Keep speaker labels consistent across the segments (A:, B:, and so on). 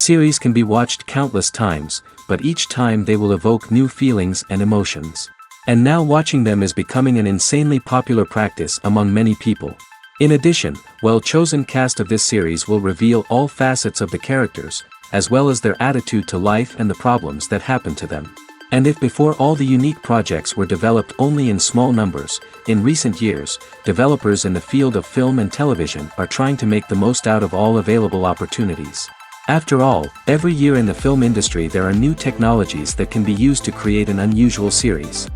A: Series can be watched countless times, but each time they will evoke new feelings and emotions. And now watching them is becoming an insanely popular practice among many people. In addition, well-chosen cast of this series will reveal all facets of the characters, as well as their attitude to life and the problems that happen to them. And if before all the unique projects were developed only in small numbers, in recent years, developers in the field of film and television are trying to make the most out of all available opportunities. After all, every year in the film industry there are new technologies that can be used to create an unusual series.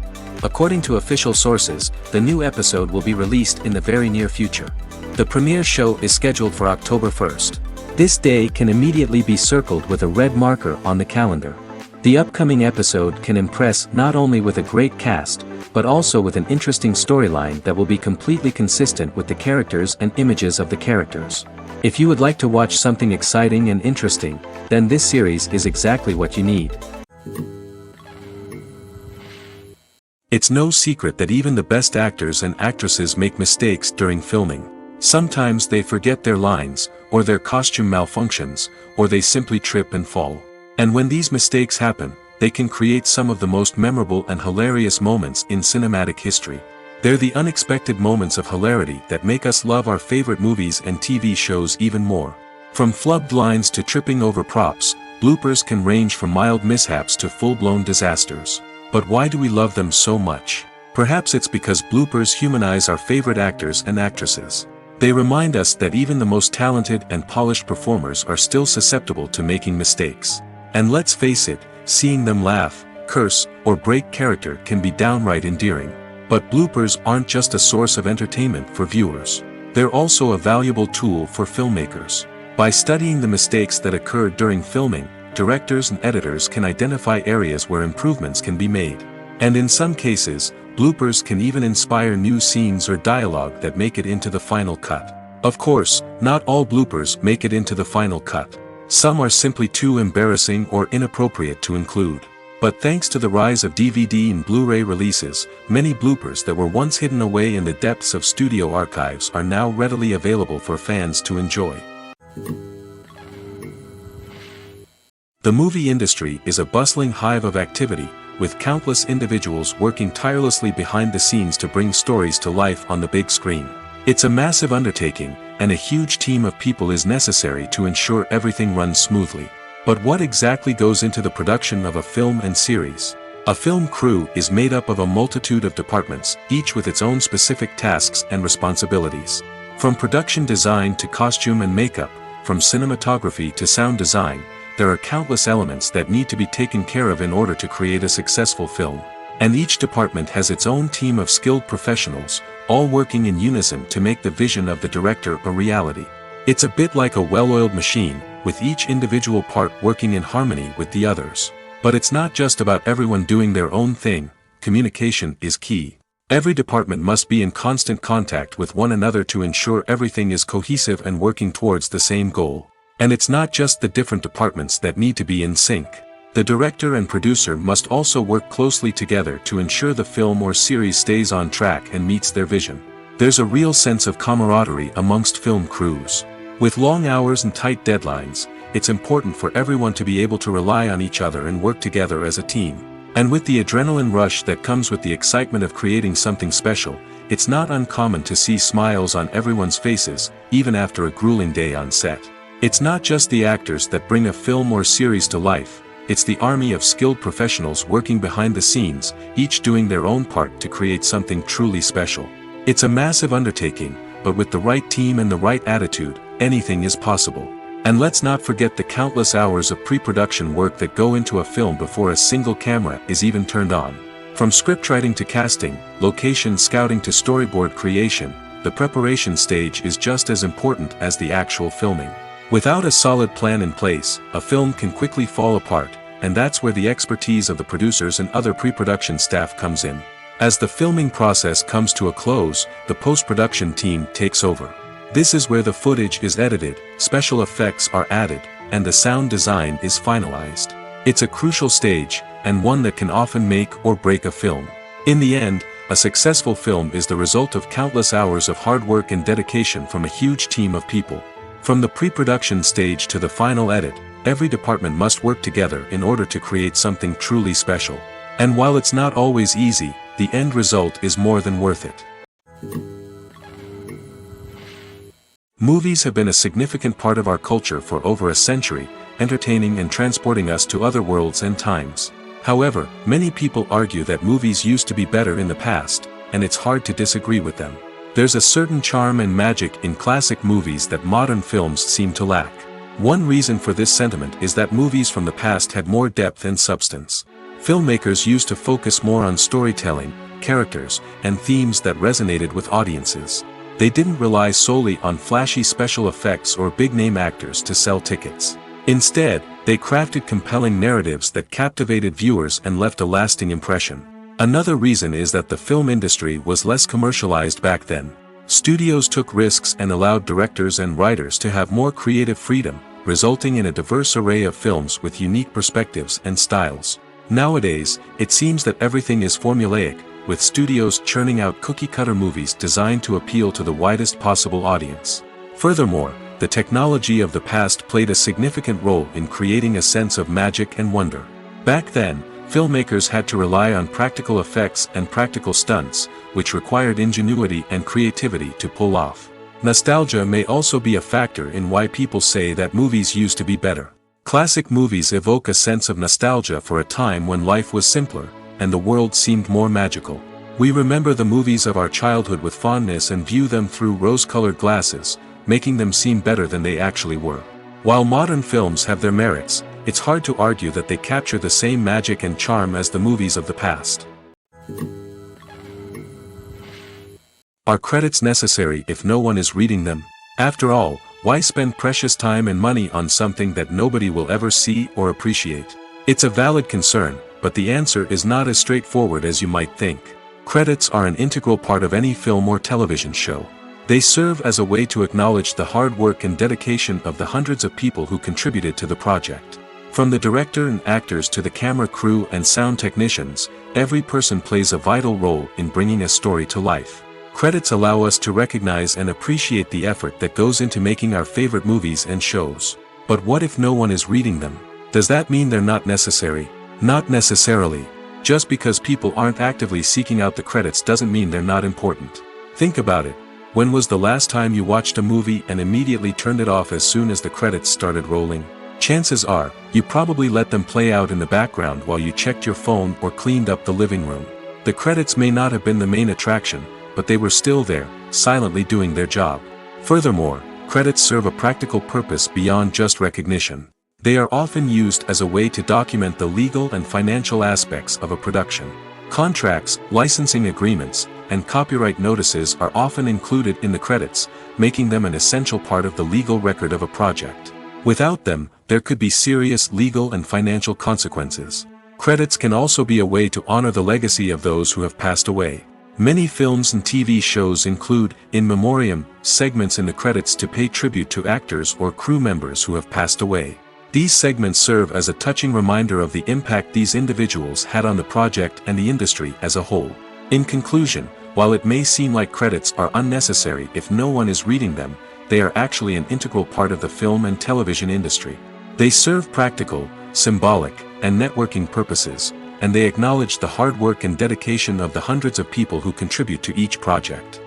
A: According to official sources, the new episode will be released in the very near future. The premiere show is scheduled for October 1st. This day can immediately be circled with a red marker on the calendar. The upcoming episode can impress not only with a great cast, but also with an interesting storyline that will be completely consistent with the characters and images of the characters. If you would like to watch something exciting and interesting, then this series is exactly what you need.
B: It's no secret that even the best actors and actresses make mistakes during filming. Sometimes they forget their lines, or their costume malfunctions, or they simply trip and fall. And when these mistakes happen, they can create some of the most memorable and hilarious moments in cinematic history. They're the unexpected moments of hilarity that make us love our favorite movies and TV shows even more. From flubbed lines to tripping over props, bloopers can range from mild mishaps to full-blown disasters. But why do we love them so much? Perhaps it's because bloopers humanize our favorite actors and actresses. They remind us that even the most talented and polished performers are still susceptible to making mistakes. And let's face it, seeing them laugh, curse, or break character can be downright endearing. But bloopers aren't just a source of entertainment for viewers. They're also a valuable tool for filmmakers. By studying the mistakes that occurred during filming, directors and editors can identify areas where improvements can be made. And in some cases, bloopers can even inspire new scenes or dialogue that make it into the final cut. Of course, not all bloopers make it into the final cut. Some are simply too embarrassing or inappropriate to include. But thanks to the rise of DVD and Blu-ray releases, many bloopers that were once hidden away in the depths of studio archives are now readily available for fans to enjoy. The movie industry is a bustling hive of activity, with countless individuals working tirelessly behind the scenes to bring stories to life on the big screen. It's a massive undertaking, and a huge team of people is necessary to ensure everything runs smoothly. But what exactly goes into the production of a film and series? A film crew is made up of a multitude of departments, each with its own specific tasks and responsibilities. From production design to costume and makeup, from cinematography to sound design, there are countless elements that need to be taken care of in order to create a successful film. And each department has its own team of skilled professionals, all working in unison to make the vision of the director a reality. It's a bit like a well-oiled machine, with each individual part working in harmony with the others. But it's not just about everyone doing their own thing. Communication is key. Every department must be in constant contact with one another to ensure everything is cohesive and working towards the same goal. And it's not just the different departments that need to be in sync. The director and producer must also work closely together to ensure the film or series stays on track and meets their vision. There's a real sense of camaraderie amongst film crews. With long hours and tight deadlines, it's important for everyone to be able to rely on each other and work together as a team. And with the adrenaline rush that comes with the excitement of creating something special, it's not uncommon to see smiles on everyone's faces, even after a grueling day on set. It's not just the actors that bring a film or series to life. It's the army of skilled professionals working behind the scenes, each doing their own part to create something truly special. It's a massive undertaking, but with the right team and the right attitude, anything is possible. And let's not forget the countless hours of pre-production work that go into a film before a single camera is even turned on. From scriptwriting to casting, location scouting to storyboard creation, the preparation stage is just as important as the actual filming. Without a solid plan in place, a film can quickly fall apart, and that's where the expertise of the producers and other pre-production staff comes in. As the filming process comes to a close, the post-production team takes over. This is where the footage is edited, special effects are added, and the sound design is finalized. It's a crucial stage, and one that can often make or break a film. In the end, a successful film is the result of countless hours of hard work and dedication from a huge team of people. From the pre-production stage to the final edit, every department must work together in order to create something truly special. And while it's not always easy, the end result is more than worth it. Movies have been a significant part of our culture for over a century, entertaining and transporting us to other worlds and times. However, many people argue that movies used to be better in the past, and it's hard to disagree with them. There's a certain charm and magic in classic movies that modern films seem to lack. One reason for this sentiment is that movies from the past had more depth and substance. Filmmakers used to focus more on storytelling, characters, and themes that resonated with audiences. They didn't rely solely on flashy special effects or big-name actors to sell tickets. Instead, they crafted compelling narratives that captivated viewers and left a lasting impression. Another reason is that the film industry was less commercialized back then. Studios took risks and allowed directors and writers to have more creative freedom, resulting in a diverse array of films with unique perspectives and styles. Nowadays, it seems that everything is formulaic, with studios churning out cookie-cutter movies designed to appeal to the widest possible audience. Furthermore, the technology of the past played a significant role in creating a sense of magic and wonder. Back then, filmmakers had to rely on practical effects and practical stunts, which required ingenuity and creativity to pull off. Nostalgia may also be a factor in why people say that movies used to be better. Classic movies evoke a sense of nostalgia for a time when life was simpler, and the world seemed more magical. We remember the movies of our childhood with fondness and view them through rose-colored glasses, making them seem better than they actually were. While modern films have their merits, it's hard to argue that they capture the same magic and charm as the movies of the past. Are credits necessary if no one is reading them? After all, why spend precious time and money on something that nobody will ever see or appreciate? It's a valid concern, but the answer is not as straightforward as you might think. Credits are an integral part of any film or television show. They serve as a way to acknowledge the hard work and dedication of the hundreds of people who contributed to the project. From the director and actors to the camera crew and sound technicians, every person plays a vital role in bringing a story to life. Credits allow us to recognize and appreciate the effort that goes into making our favorite movies and shows. But what if no one is reading them? Does that mean they're not necessary? Not necessarily. Just because people aren't actively seeking out the credits doesn't mean they're not important. Think about it. When was the last time you watched a movie and immediately turned it off as soon as the credits started rolling? Chances are, you probably let them play out in the background while you checked your phone or cleaned up the living room. The credits may not have been the main attraction, but they were still there, silently doing their job. Furthermore, credits serve a practical purpose beyond just recognition. They are often used as a way to document the legal and financial aspects of a production. Contracts, licensing agreements, and copyright notices are often included in the credits, making them an essential part of the legal record of a project. Without them, there could be serious legal and financial consequences. Credits can also be a way to honor the legacy of those who have passed away. Many films and TV shows include, in memoriam, segments in the credits to pay tribute to actors or crew members who have passed away. These segments serve as a touching reminder of the impact these individuals had on the project and the industry as a whole. In conclusion, while it may seem like credits are unnecessary if no one is reading them, they are actually an integral part of the film and television industry. They serve practical, symbolic, and networking purposes, and they acknowledge the hard work and dedication of the hundreds of people who contribute to each project.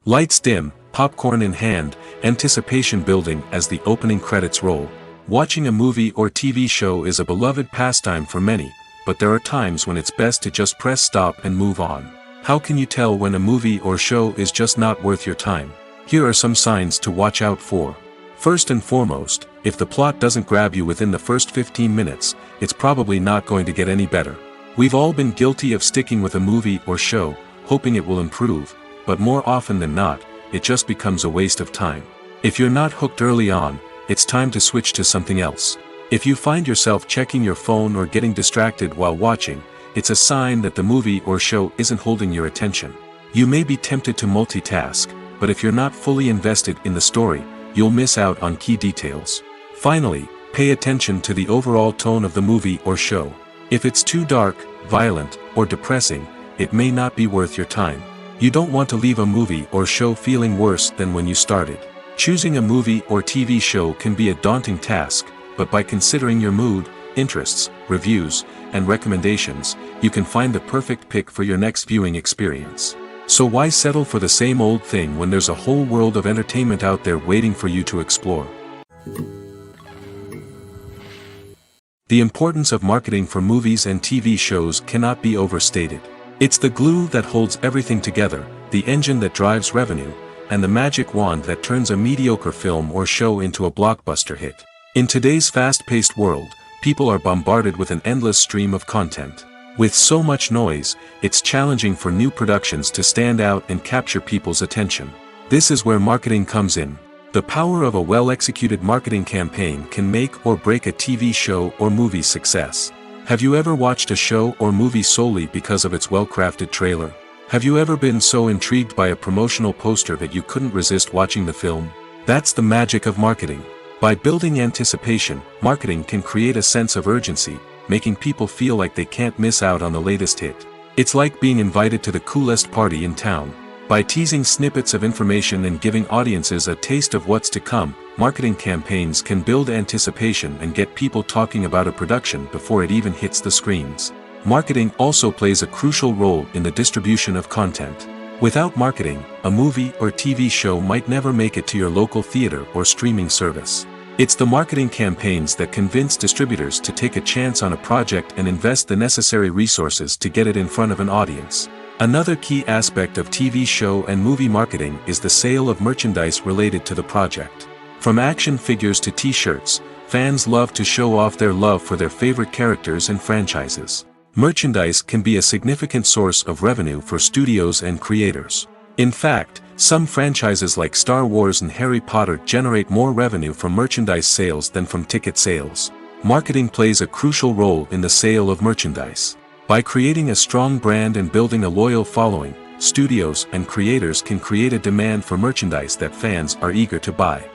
B: Lights dim, popcorn in hand, anticipation building as the opening credits roll. Watching a movie or TV show is a beloved pastime for many, but there are times when it's best to just press stop and move on. How can you tell when a movie or show is just not worth your time? Here are some signs to watch out for. First and foremost, if the plot doesn't grab you within the first 15 minutes, it's probably not going to get any better. We've all been guilty of sticking with a movie or show, hoping it will improve, but more often than not, it just becomes a waste of time. If you're not hooked early on, it's time to switch to something else. If you find yourself checking your phone or getting distracted while watching, it's a sign that the movie or show isn't holding your attention. You may be tempted to multitask, but if you're not fully invested in the story, you'll miss out on key details. Finally, pay attention to the overall tone of the movie or show. If it's too dark, violent, or depressing, it may not be worth your time. You don't want to leave a movie or show feeling worse than when you started. Choosing a movie or TV show can be a daunting task, but by considering your mood, interests, reviews, and recommendations, you can find the perfect pick for your next viewing experience. So why settle for the same old thing when there's a whole world of entertainment out there waiting for you to explore? The importance of marketing for movies and TV shows cannot be overstated. It's the glue that holds everything together, the engine that drives revenue, and the magic wand that turns a mediocre film or show into a blockbuster hit. In today's fast-paced world, people are bombarded with an endless stream of content. With so much noise, it's challenging for new productions to stand out and capture people's attention. This is where marketing comes in. The power of a well-executed marketing campaign can make or break a TV show or movie's success. Have you ever watched a show or movie solely because of its well-crafted trailer? Have you ever been so intrigued by a promotional poster that you couldn't resist watching the film? That's the magic of marketing. By building anticipation, marketing can create a sense of urgency, making people feel like they can't miss out on the latest hit. It's like being invited to the coolest party in town. By teasing snippets of information and giving audiences a taste of what's to come, marketing campaigns can build anticipation and get people talking about a production before it even hits the screens. Marketing also plays a crucial role in the distribution of content. Without marketing, a movie or TV show might never make it to your local theater or streaming service. It's the marketing campaigns that convince distributors to take a chance on a project and invest the necessary resources to get it in front of an audience. Another key aspect of TV show and movie marketing is the sale of merchandise related to the project. From action figures to t-shirts, fans love to show off their love for their favorite characters and franchises. Merchandise can be a significant source of revenue for studios and creators. In fact, some franchises like Star Wars and Harry Potter generate more revenue from merchandise sales than from ticket sales. Marketing plays a crucial role in the sale of merchandise. By creating a strong brand and building a loyal following, studios and creators can create a demand for merchandise that fans are eager to buy.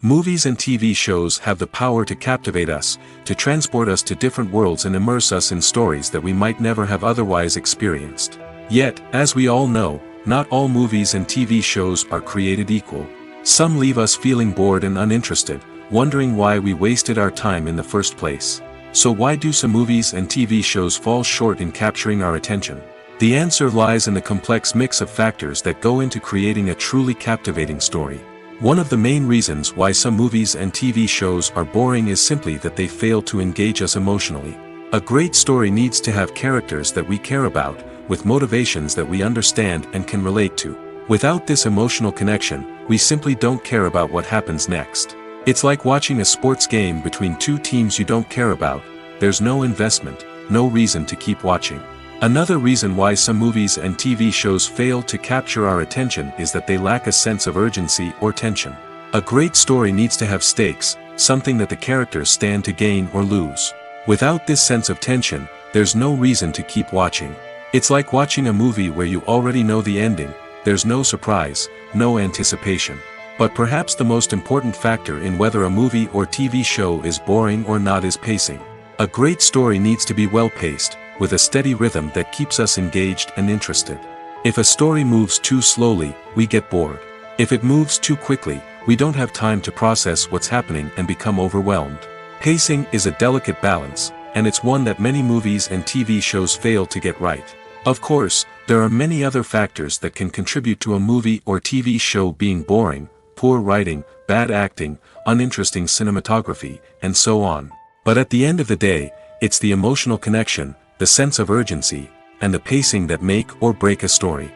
B: Movies and TV shows have the power to captivate us, to transport us to different worlds and immerse us in stories that we might never have otherwise experienced. Yet, as we all know, not all movies and TV shows are created equal. Some leave us feeling bored and uninterested, wondering why we wasted our time in the first place. So why do some movies and TV shows fall short in capturing our attention? The answer lies in the complex mix of factors that go into creating a truly captivating story. One of the main reasons why some movies and TV shows are boring is simply that they fail to engage us emotionally. A great story needs to have characters that we care about, with motivations that we understand and can relate to. Without this emotional connection, we simply don't care about what happens next. It's like watching a sports game between two teams you don't care about. There's no investment, no reason to keep watching. Another reason why some movies and TV shows fail to capture our attention is that they lack a sense of urgency or tension. A great story needs to have stakes, something that the characters stand to gain or lose. Without this sense of tension, there's no reason to keep watching. It's like watching a movie where you already know the ending. There's no surprise, no anticipation. But perhaps the most important factor in whether a movie or TV show is boring or not is pacing. A great story needs to be well-paced, with a steady rhythm that keeps us engaged and interested. If a story moves too slowly, we get bored. If it moves too quickly, we don't have time to process what's happening and become overwhelmed. Pacing is a delicate balance, and it's one that many movies and TV shows fail to get right. Of course, there are many other factors that can contribute to a movie or TV show being boring: poor writing, bad acting, uninteresting cinematography, and so on. But at the end of the day, it's the emotional connection, the sense of urgency, and the pacing that make or break a story.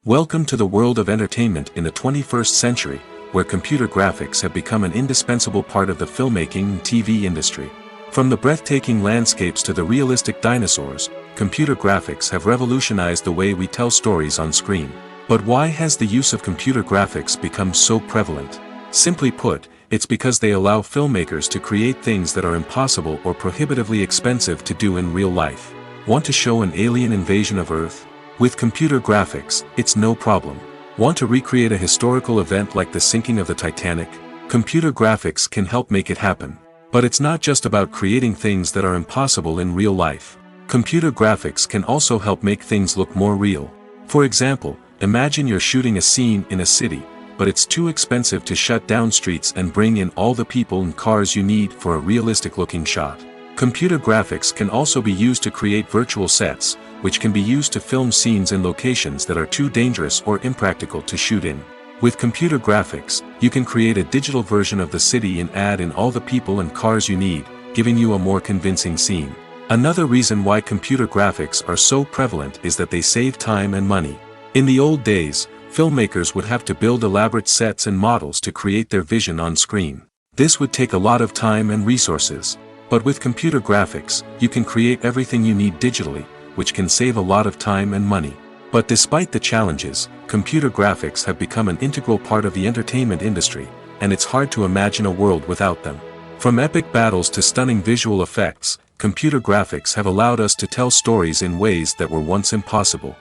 B: Welcome to the world of entertainment in the 21st century, where computer graphics have become an indispensable part of the filmmaking and TV industry. From the breathtaking landscapes to the realistic dinosaurs, computer graphics have revolutionized the way we tell stories on screen. But why has the use of computer graphics become so prevalent? Simply put, it's because they allow filmmakers to create things that are impossible or prohibitively expensive to do in real life. Want to show an alien invasion of Earth? With computer graphics, it's no problem. Want to recreate a historical event like the sinking of the Titanic? Computer graphics can help make it happen. But it's not just about creating things that are impossible in real life. Computer graphics can also help make things look more real. For example, imagine you're shooting a scene in a city, but it's too expensive to shut down streets and bring in all the people and cars you need for a realistic-looking shot. Computer graphics can also be used to create virtual sets, which can be used to film scenes in locations that are too dangerous or impractical to shoot in. With computer graphics, you can create a digital version of the city and add in all the people and cars you need, giving you a more convincing scene. Another reason why computer graphics are so prevalent is that they save time and money. In the old days, filmmakers would have to build elaborate sets and models to create their vision on screen. This would take a lot of time and resources. But with computer graphics, you can create everything you need digitally, which can save a lot of time and money. But despite the challenges, computer graphics have become an integral part of the entertainment industry, and it's hard to imagine a world without them. From epic battles to stunning visual effects, computer graphics have allowed us to tell stories in ways that were once impossible.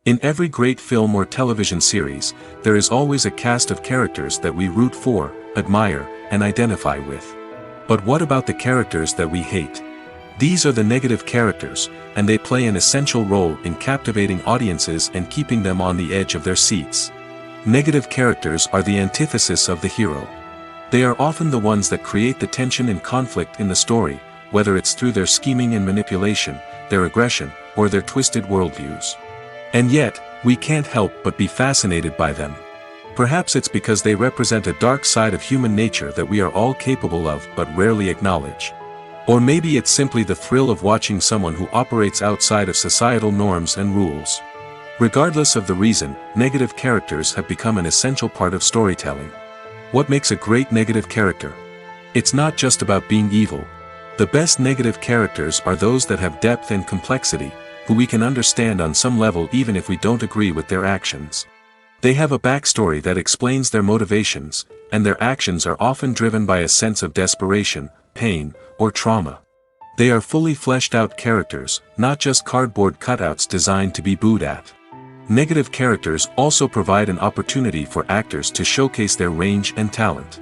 B: In every great film or television series, there is always a cast of characters that we root for, admire, and identify with. But what about the characters that we hate? These are the negative characters, and they play an essential role in captivating audiences and keeping them on the edge of their seats. Negative characters are the antithesis of the hero. They are often the ones that create the tension and conflict in the story, whether it's through their scheming and manipulation, their aggression, or their twisted worldviews. And yet, we can't help but be fascinated by them. Perhaps it's because they represent a dark side of human nature that we are all capable of but rarely acknowledge. Or maybe it's simply the thrill of watching someone who operates outside of societal norms and rules. Regardless of the reason, negative characters have become an essential part of storytelling. What makes a great negative character? It's not just about being evil. The best negative characters are those that have depth and complexity, who we can understand on some level even if we don't agree with their actions. They have a backstory that explains their motivations, and their actions are often driven by a sense of desperation, pain, or trauma. They are fully fleshed out characters, not just cardboard cutouts designed to be booed at. Negative characters also provide an opportunity for actors to showcase their range and talent.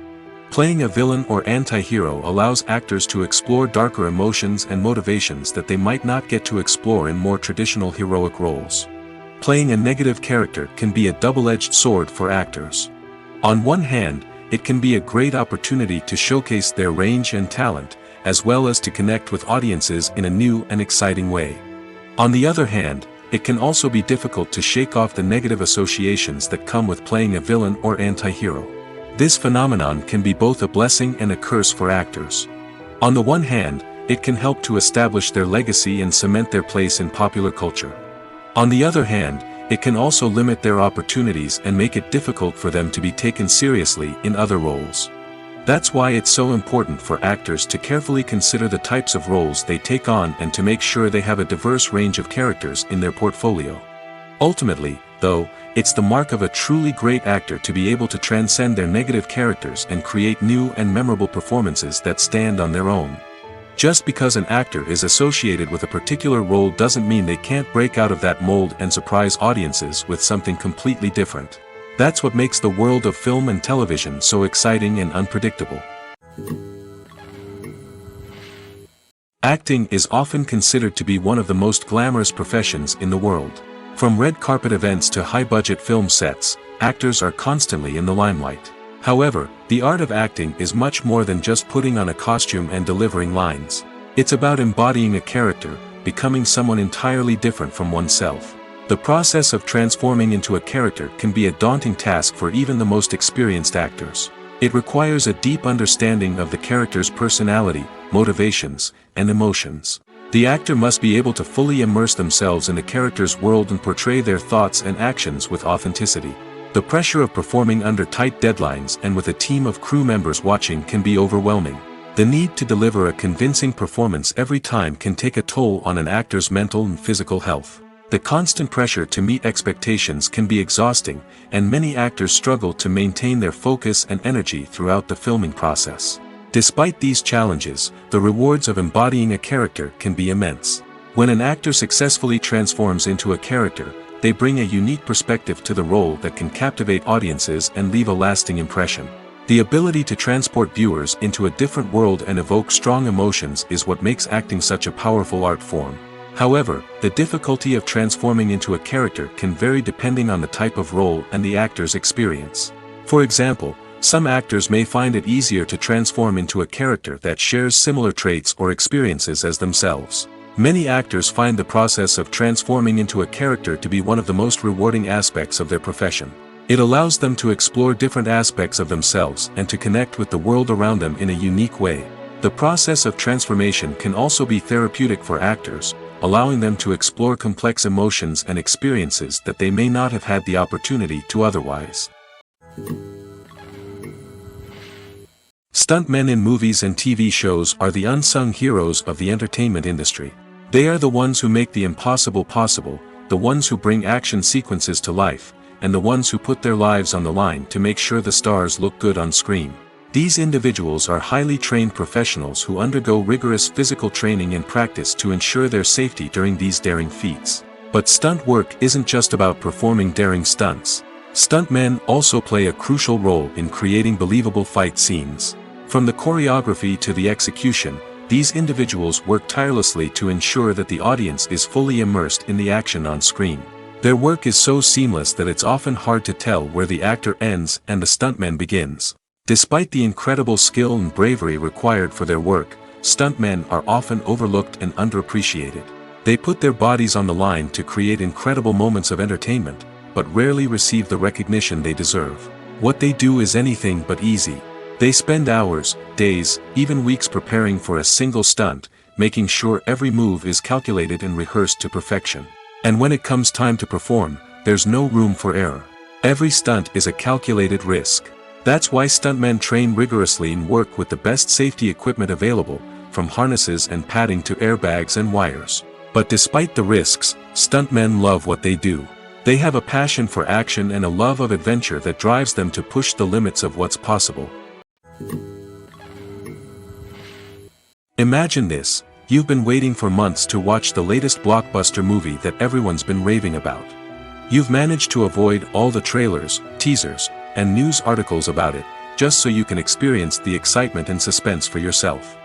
B: Playing a villain or anti-hero allows actors to explore darker emotions and motivations that they might not get to explore in more traditional heroic roles. Playing a negative character can be a double-edged sword for actors. On one hand, it can be a great opportunity to showcase their range and talent, as well as to connect with audiences in a new and exciting way. On the other hand, it can also be difficult to shake off the negative associations that come with playing a villain or anti-hero. This phenomenon can be both a blessing and a curse for actors. On the one hand, it can help to establish their legacy and cement their place in popular culture. On the other hand, it can also limit their opportunities and make it difficult for them to be taken seriously in other roles. That's why it's so important for actors to carefully consider the types of roles they take on and to make sure they have a diverse range of characters in their portfolio. Ultimately, though, it's the mark of a truly great actor to be able to transcend their negative characters and create new and memorable performances that stand on their own. Just because an actor is associated with a particular role doesn't mean they can't break out of that mold and surprise audiences with something completely different. That's what makes the world of film and television so exciting and unpredictable. Acting is often considered to be one of the most glamorous professions in the world. From red carpet events to high-budget film sets, actors are constantly in the limelight. However, the art of acting is much more than just putting on a costume and delivering lines. It's about embodying a character, becoming someone entirely different from oneself. The process of transforming into a character can be a daunting task for even the most experienced actors. It requires a deep understanding of the character's personality, motivations, and emotions. The actor must be able to fully immerse themselves in the character's world and portray their thoughts and actions with authenticity. The pressure of performing under tight deadlines and with a team of crew members watching can be overwhelming. The need to deliver a convincing performance every time can take a toll on an actor's mental and physical health. The constant pressure to meet expectations can be exhausting, and many actors struggle to maintain their focus and energy throughout the filming process. Despite these challenges, the rewards of embodying a character can be immense. When an actor successfully transforms into a character, they bring a unique perspective to the role that can captivate audiences and leave a lasting impression. The ability to transport viewers into a different world and evoke strong emotions is what makes acting such a powerful art form. However, the difficulty of transforming into a character can vary depending on the type of role and the actor's experience. For example, some actors may find it easier to transform into a character that shares similar traits or experiences as themselves. Many actors find the process of transforming into a character to be one of the most rewarding aspects of their profession. It allows them to explore different aspects of themselves and to connect with the world around them in a unique way. The process of transformation can also be therapeutic for actors, allowing them to explore complex emotions and experiences that they may not have had the opportunity to otherwise. Stuntmen in movies and TV shows are the unsung heroes of the entertainment industry. They are the ones who make the impossible possible, the ones who bring action sequences to life, and the ones who put their lives on the line to make sure the stars look good on screen. These individuals are highly trained professionals who undergo rigorous physical training and practice to ensure their safety during these daring feats. But stunt work isn't just about performing daring stunts. Stuntmen also play a crucial role in creating believable fight scenes. From the choreography to the execution, these individuals work tirelessly to ensure that the audience is fully immersed in the action on screen. Their work is so seamless that it's often hard to tell where the actor ends and the stuntman begins. Despite the incredible skill and bravery required for their work, stuntmen are often overlooked and underappreciated. They put their bodies on the line to create incredible moments of entertainment, but rarely receive the recognition they deserve. What they do is anything but easy. They spend hours, days, even weeks preparing for a single stunt, making sure every move is calculated and rehearsed to perfection. And when it comes time to perform, there's no room for error. Every stunt is a calculated risk. That's why stuntmen train rigorously and work with the best safety equipment available, from harnesses and padding to airbags and wires. But despite the risks, stuntmen love what they do. They have a passion for action and a love of adventure that drives them to push the limits of what's possible. Imagine this. You've been waiting for months to watch the latest blockbuster movie that everyone's been raving about. You've managed to avoid all the trailers, teasers, and news articles about it, just so you can experience the excitement and suspense for yourself.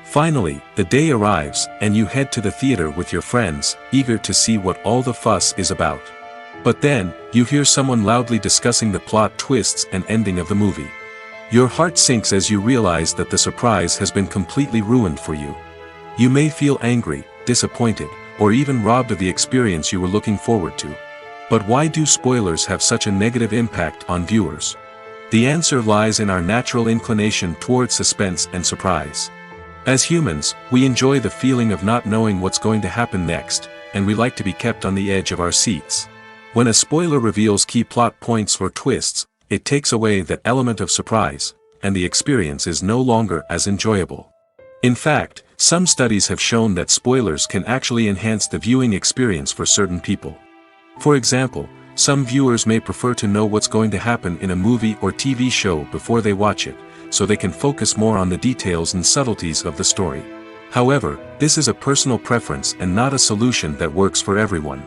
B: Finally, the day arrives, and you head to the theater with your friends, eager to see what all the fuss is about. But then, you hear someone loudly discussing the plot twists and ending of the movie. Your heart sinks as you realize that the surprise has been completely ruined for you. You may feel angry, disappointed, or even robbed of the experience you were looking forward to. But why do spoilers have such a negative impact on viewers? The answer lies in our natural inclination toward suspense and surprise. As humans, we enjoy the feeling of not knowing what's going to happen next, and we like to be kept on the edge of our seats. When a spoiler reveals key plot points or twists, it takes away that element of surprise, and the experience is no longer as enjoyable. In fact, some studies have shown that spoilers can actually enhance the viewing experience for certain people. For example, some viewers may prefer to know what's going to happen in a movie or TV show before they watch it, so they can focus more on the details and subtleties of the story. However, this is a personal preference and not a solution that works for everyone.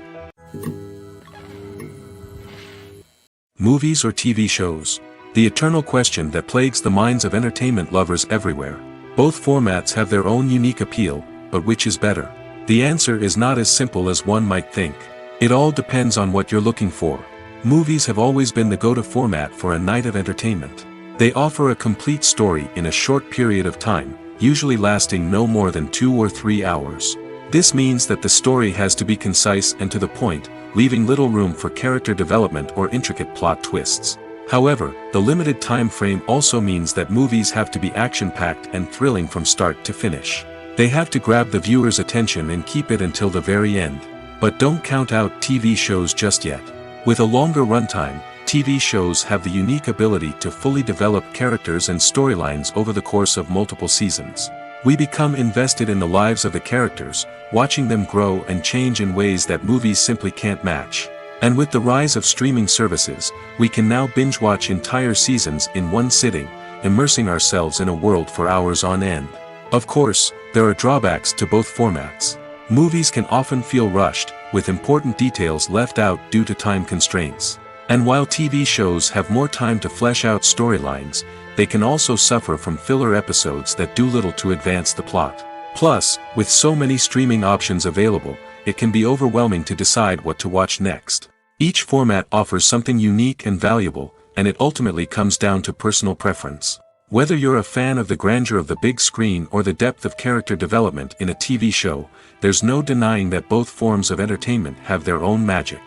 B: Movies or TV shows? The eternal question that plagues the minds of entertainment lovers everywhere. Both formats have their own unique appeal, but which is better? The answer is not as simple as one might think. It all depends on what you're looking for. Movies have always been the go-to format for a night of entertainment. They offer a complete story in a short period of time, usually lasting no more than 2 or 3 hours. This means that the story has to be concise and to the point, leaving little room for character development or intricate plot twists. However, the limited time frame also means that movies have to be action-packed and thrilling from start to finish. They have to grab the viewer's attention and keep it until the very end. But don't count out TV shows just yet. With a longer runtime, TV shows have the unique ability to fully develop characters and storylines over the course of multiple seasons. We become invested in the lives of the characters, watching them grow and change in ways that movies simply can't match. And with the rise of streaming services, we can now binge-watch entire seasons in one sitting, immersing ourselves in a world for hours on end. Of course, there are drawbacks to both formats. Movies can often feel rushed, with important details left out due to time constraints. And while TV shows have more time to flesh out storylines, they can also suffer from filler episodes that do little to advance the plot. Plus, with so many streaming options available, it can be overwhelming to decide what to watch next. Each format offers something unique and valuable, and it ultimately comes down to personal preference. Whether you're a fan of the grandeur of the big screen or the depth of character development in a TV show, there's no denying that both forms of entertainment have their own magic.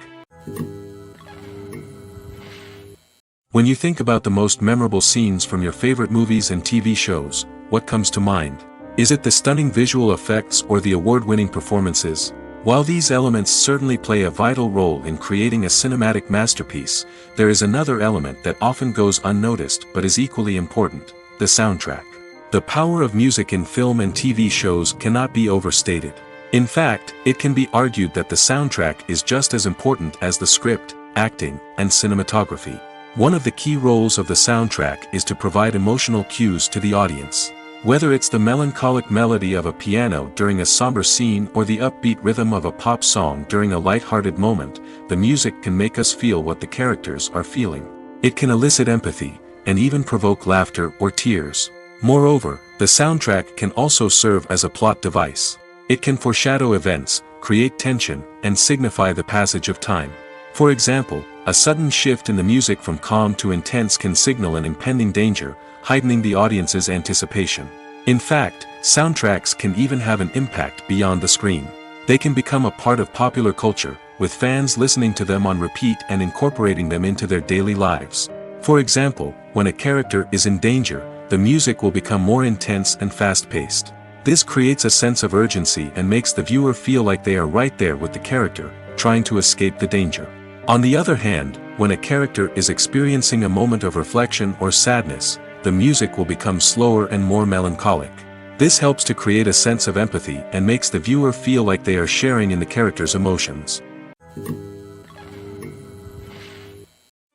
B: When you think about the most memorable scenes from your favorite movies and TV shows, what comes to mind? Is it the stunning visual effects or the award-winning performances? While these elements certainly play a vital role in creating a cinematic masterpiece, there is another element that often goes unnoticed but is equally important: the soundtrack. The power of music in film and TV shows cannot be overstated. In fact, it can be argued that the soundtrack is just as important as the script, acting, and cinematography. One of the key roles of the soundtrack is to provide emotional cues to the audience. Whether it's the melancholic melody of a piano during a somber scene or the upbeat rhythm of a pop song during a light-hearted moment, the music can make us feel what the characters are feeling. It can elicit empathy, and even provoke laughter or tears. Moreover, the soundtrack can also serve as a plot device. It can foreshadow events, create tension, and signify the passage of time. For example, a sudden shift in the music from calm to intense can signal an impending danger, heightening the audience's anticipation. In fact, soundtracks can even have an impact beyond the screen. They can become a part of popular culture, with fans listening to them on repeat and incorporating them into their daily lives. For example, when a character is in danger, the music will become more intense and fast-paced. This creates a sense of urgency and makes the viewer feel like they are right there with the character, trying to escape the danger. On the other hand, when a character is experiencing a moment of reflection or sadness, the music will become slower and more melancholic. This helps to create a sense of empathy and makes the viewer feel like they are sharing in the character's emotions.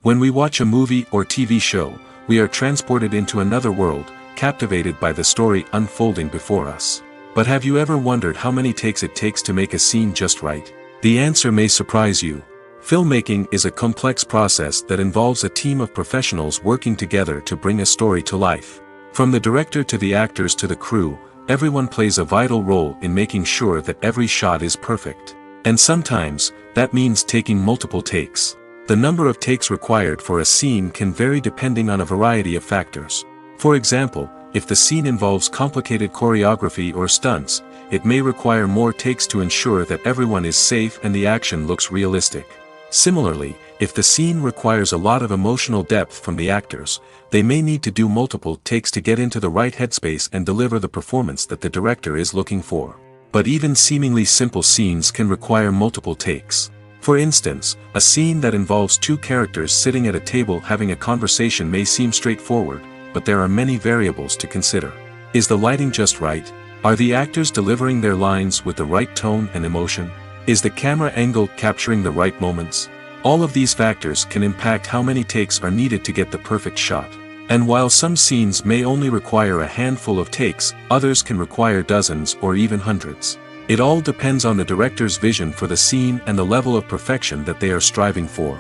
B: When we watch a movie or TV show, we are transported into another world, captivated by the story unfolding before us. But have you ever wondered how many takes it takes to make a scene just right? The answer may surprise you. Filmmaking is a complex process that involves a team of professionals working together to bring a story to life. From the director to the actors to the crew, everyone plays a vital role in making sure that every shot is perfect. And sometimes, that means taking multiple takes. The number of takes required for a scene can vary depending on a variety of factors. For example, if the scene involves complicated choreography or stunts, it may require more takes to ensure that everyone is safe and the action looks realistic. Similarly, if the scene requires a lot of emotional depth from the actors, they may need to do multiple takes to get into the right headspace and deliver the performance that the director is looking for. But even seemingly simple scenes can require multiple takes. For instance, a scene that involves two characters sitting at a table having a conversation may seem straightforward, but there are many variables to consider. Is the lighting just right? Are the actors delivering their lines with the right tone and emotion? Is the camera angle capturing the right moments? All of these factors can impact how many takes are needed to get the perfect shot. And while some scenes may only require a handful of takes, others can require dozens or even hundreds. It all depends on the director's vision for the scene and the level of perfection that they are striving for.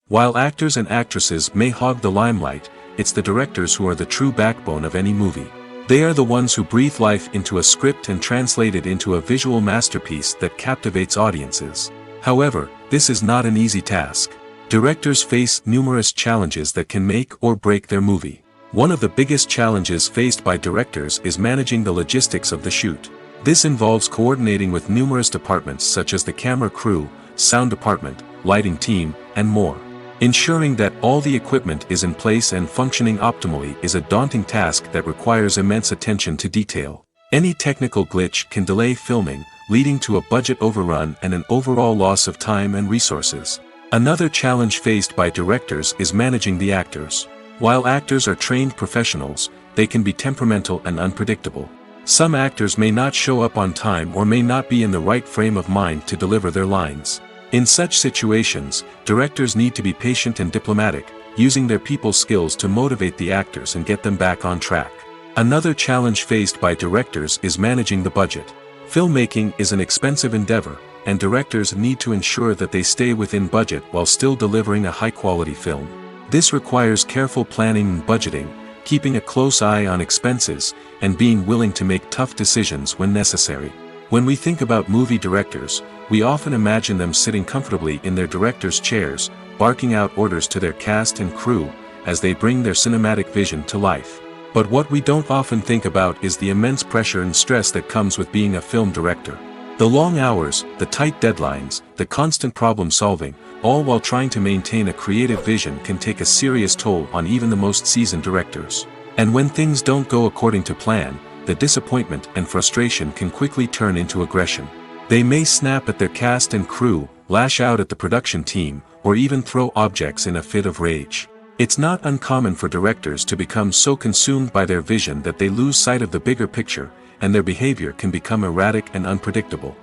B: While actors and actresses may hog the limelight, it's the directors who are the true backbone of any movie. They are the ones who breathe life into a script and translate it into a visual masterpiece that captivates audiences. However, this is not an easy task. Directors face numerous challenges that can make or break their movie. One of the biggest challenges faced by directors is managing the logistics of the shoot. This involves coordinating with numerous departments such as the camera crew, sound department, lighting team, and more. Ensuring that all the equipment is in place and functioning optimally is a daunting task that requires immense attention to detail. Any technical glitch can delay filming, leading to a budget overrun and an overall loss of time and resources. Another challenge faced by directors is managing the actors. While actors are trained professionals, they can be temperamental and unpredictable. Some actors may not show up on time or may not be in the right frame of mind to deliver their lines. In such situations, directors need to be patient and diplomatic, using their people skills to motivate the actors and get them back on track. Another challenge faced by directors is managing the budget. Filmmaking is an expensive endeavor, and directors need to ensure that they stay within budget while still delivering a high-quality film. This requires careful planning and budgeting, keeping a close eye on expenses, and being willing to make tough decisions when necessary. When we think about movie directors, we often imagine them sitting comfortably in their director's chairs, barking out orders to their cast and crew, as they bring their cinematic vision to life. But what we don't often think about is the immense pressure and stress that comes with being a film director. The long hours, the tight deadlines, the constant problem solving, all while trying to maintain a creative vision can take a serious toll on even the most seasoned directors. And when things don't go according to plan, the disappointment and frustration can quickly turn into aggression. They may snap at their cast and crew, lash out at the production team, or even throw objects in a fit of rage. It's not uncommon for directors to become so consumed by their vision that they lose sight of the bigger picture, and their behavior can become erratic and unpredictable.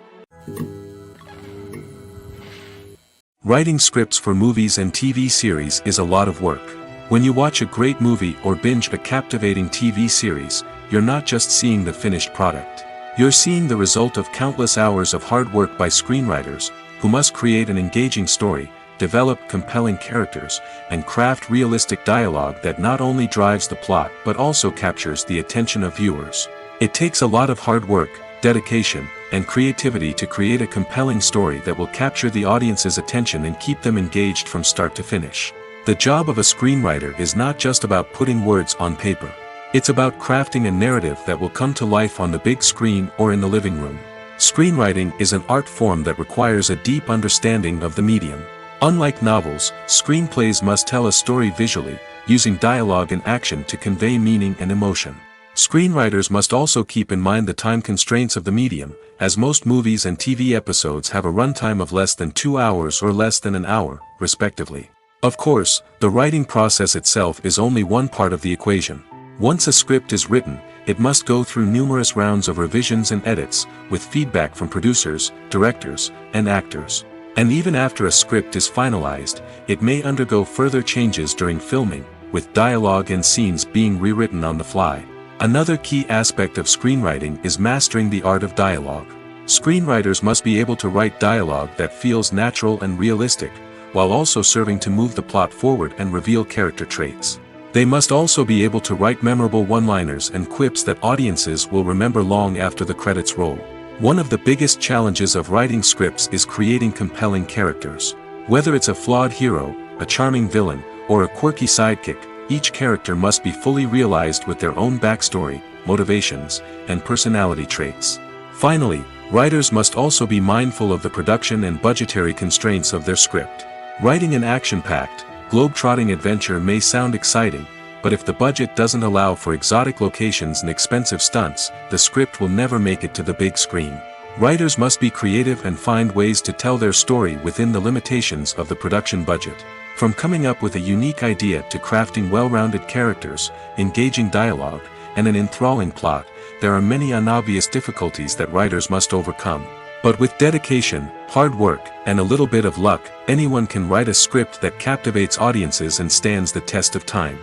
B: Writing scripts for movies and TV series is a lot of work. When you watch a great movie or binge a captivating TV series, you're not just seeing the finished product. You're seeing the result of countless hours of hard work by screenwriters, who must create an engaging story, develop compelling characters, and craft realistic dialogue that not only drives the plot but also captures the attention of viewers. It takes a lot of hard work, dedication, and creativity to create a compelling story that will capture the audience's attention and keep them engaged from start to finish. The job of a screenwriter is not just about putting words on paper. It's about crafting a narrative that will come to life on the big screen or in the living room. Screenwriting is an art form that requires a deep understanding of the medium. Unlike novels, screenplays must tell a story visually, using dialogue and action to convey meaning and emotion. Screenwriters must also keep in mind the time constraints of the medium, as most movies and TV episodes have a runtime of less than 2 hours or less than an hour, respectively. Of course, the writing process itself is only one part of the equation. Once a script is written, it must go through numerous rounds of revisions and edits, with feedback from producers, directors, and actors. And even after a script is finalized, it may undergo further changes during filming, with dialogue and scenes being rewritten on the fly. Another key aspect of screenwriting is mastering the art of dialogue. Screenwriters must be able to write dialogue that feels natural and realistic, while also serving to move the plot forward and reveal character traits. They must also be able to write memorable one-liners and quips that audiences will remember long after the credits roll. One of the biggest challenges of writing scripts is creating compelling characters. Whether it's a flawed hero, a charming villain, or a quirky sidekick, each character must be fully realized with their own backstory, motivations, and personality traits. Finally, writers must also be mindful of the production and budgetary constraints of their script. Writing an action-packed, globe-trotting adventure may sound exciting, but if the budget doesn't allow for exotic locations and expensive stunts, the script will never make it to the big screen. Writers must be creative and find ways to tell their story within the limitations of the production budget. From coming up with a unique idea to crafting well-rounded characters, engaging dialogue, and an enthralling plot, there are many unobvious difficulties that writers must overcome. But with dedication, hard work, and a little bit of luck, anyone can write a script that captivates audiences and stands the test of time.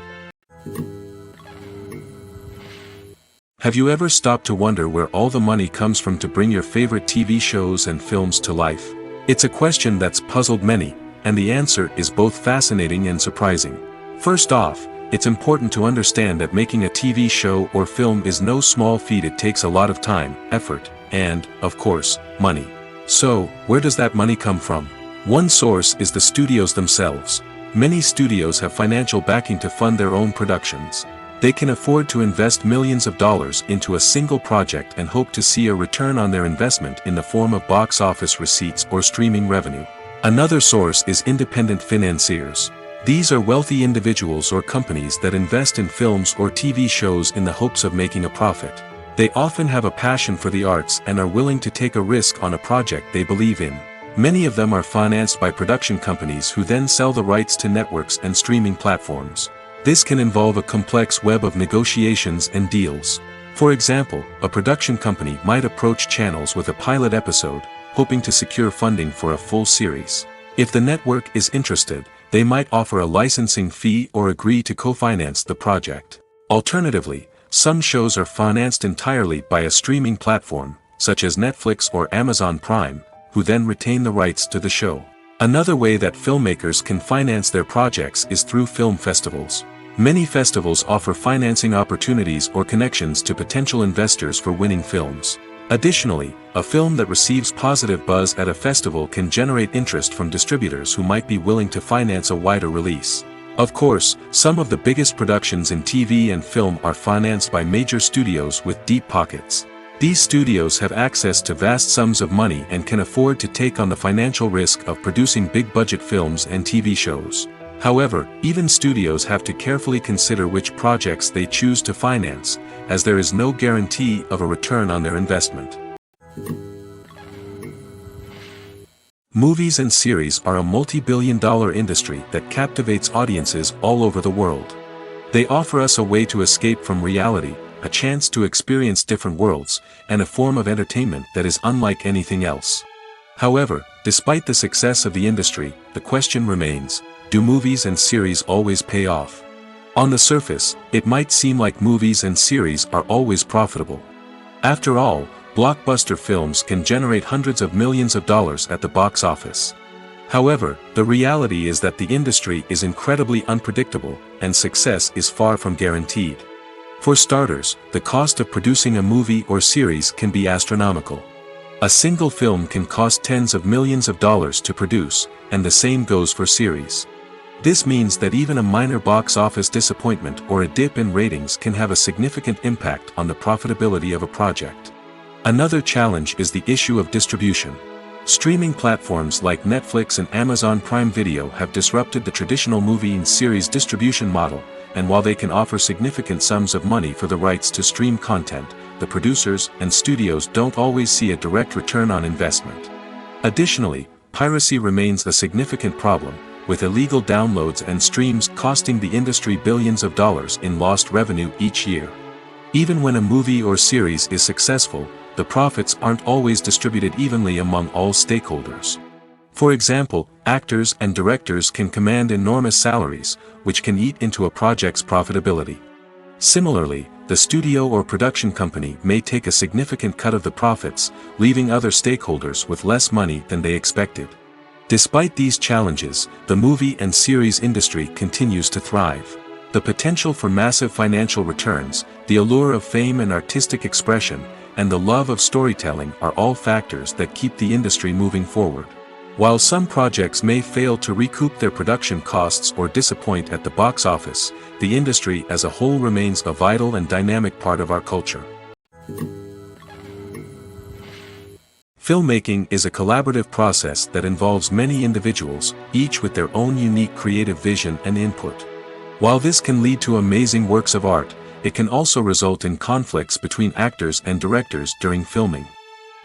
B: Have you ever stopped to wonder where all the money comes from to bring your favorite TV shows and films to life? It's a question that's puzzled many, and the answer is both fascinating and surprising. First off, it's important to understand that making a TV show or film is no small feat. It takes a lot of time, effort, and, of course, money. So, where does that money come from? One source is the studios themselves. Many studios have financial backing to fund their own productions. They can afford to invest millions of dollars into a single project and hope to see a return on their investment in the form of box office receipts or streaming revenue. Another source is independent financiers. These are wealthy individuals or companies that invest in films or TV shows in the hopes of making a profit. They often have a passion for the arts and are willing to take a risk on a project they believe in. Many of them are financed by production companies who then sell the rights to networks and streaming platforms. This can involve a complex web of negotiations and deals. For example, a production company might approach channels with a pilot episode, hoping to secure funding for a full series. If the network is interested, they might offer a licensing fee or agree to co-finance the project. Alternatively, some shows are financed entirely by a streaming platform, such as Netflix or Amazon Prime, who then retain the rights to the show. Another way that filmmakers can finance their projects is through film festivals. Many festivals offer financing opportunities or connections to potential investors for winning films. Additionally, a film that receives positive buzz at a festival can generate interest from distributors who might be willing to finance a wider release. Of course, some of the biggest productions in TV and film are financed by major studios with deep pockets. These studios have access to vast sums of money and can afford to take on the financial risk of producing big-budget films and TV shows. However, even studios have to carefully consider which projects they choose to finance, as there is no guarantee of a return on their investment. Movies and series are a multi-billion-dollar industry that captivates audiences all over the world. They offer us a way to escape from reality, a chance to experience different worlds, and a form of entertainment that is unlike anything else. However, despite the success of the industry, the question remains, do movies and series always pay off? On the surface, it might seem like movies and series are always profitable. After all, blockbuster films can generate hundreds of millions of dollars at the box office. However, the reality is that the industry is incredibly unpredictable, and success is far from guaranteed. For starters, the cost of producing a movie or series can be astronomical. A single film can cost tens of millions of dollars to produce, and the same goes for series. This means that even a minor box office disappointment or a dip in ratings can have a significant impact on the profitability of a project. Another challenge is the issue of distribution. Streaming platforms like Netflix and Amazon Prime Video have disrupted the traditional movie and series distribution model, and while they can offer significant sums of money for the rights to stream content, the producers and studios don't always see a direct return on investment. Additionally, piracy remains a significant problem, with illegal downloads and streams costing the industry billions of dollars in lost revenue each year. Even when a movie or series is successful, the profits aren't always distributed evenly among all stakeholders. For example, actors and directors can command enormous salaries, which can eat into a project's profitability. Similarly, the studio or production company may take a significant cut of the profits, leaving other stakeholders with less money than they expected. Despite these challenges, the movie and series industry continues to thrive. The potential for massive financial returns, the allure of fame and artistic expression, and the love of storytelling are all factors that keep the industry moving forward. While some projects may fail to recoup their production costs or disappoint at the box office, the industry as a whole remains a vital and dynamic part of our culture. Filmmaking is a collaborative process that involves many individuals, each with their own unique creative vision and input. While this can lead to amazing works of art, it can also result in conflicts between actors and directors during filming.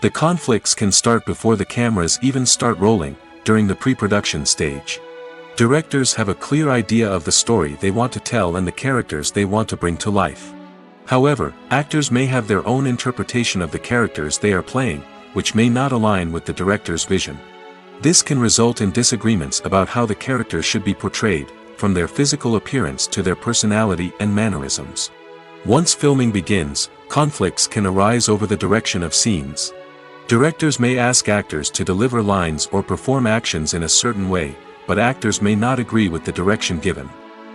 B: The conflicts can start before the cameras even start rolling, during the pre-production stage. Directors have a clear idea of the story they want to tell and the characters they want to bring to life. However, actors may have their own interpretation of the characters they are playing, which may not align with the director's vision. This can result in disagreements about how the characters should be portrayed, from their physical appearance to their personality and mannerisms. Once filming begins, conflicts can arise over the direction of scenes. Directors may ask actors to deliver lines or perform actions in a certain way, but actors may not agree with the direction given.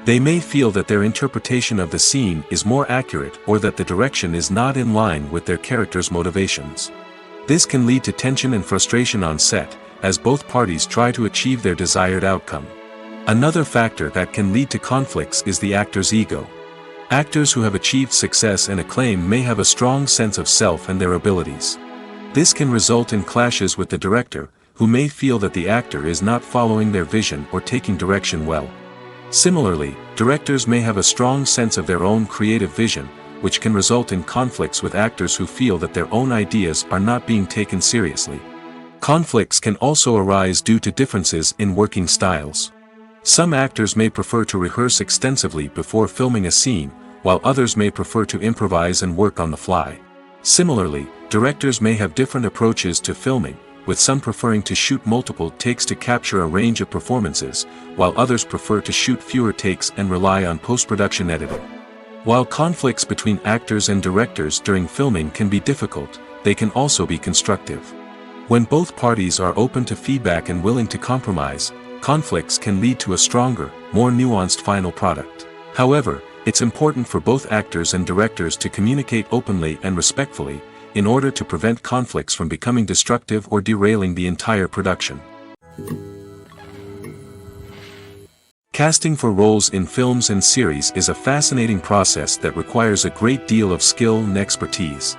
B: They may feel that their interpretation of the scene is more accurate or that the direction is not in line with their character's motivations. This can lead to tension and frustration on set, as both parties try to achieve their desired outcome. Another factor that can lead to conflicts is the actor's ego. Actors who have achieved success and acclaim may have a strong sense of self and their abilities. This can result in clashes with the director, who may feel that the actor is not following their vision or taking direction well. Similarly, directors may have a strong sense of their own creative vision, which can result in conflicts with actors who feel that their own ideas are not being taken seriously. Conflicts can also arise due to differences in working styles. Some actors may prefer to rehearse extensively before filming a scene, while others may prefer to improvise and work on the fly. Similarly, directors may have different approaches to filming, with some preferring to shoot multiple takes to capture a range of performances, while others prefer to shoot fewer takes and rely on post-production editing. While conflicts between actors and directors during filming can be difficult, they can also be constructive. When both parties are open to feedback and willing to compromise, conflicts can lead to a stronger, more nuanced final product. However, it's important for both actors and directors to communicate openly and respectfully, in order to prevent conflicts from becoming destructive or derailing the entire production. Casting for roles in films and series is a fascinating process that requires a great deal of skill and expertise.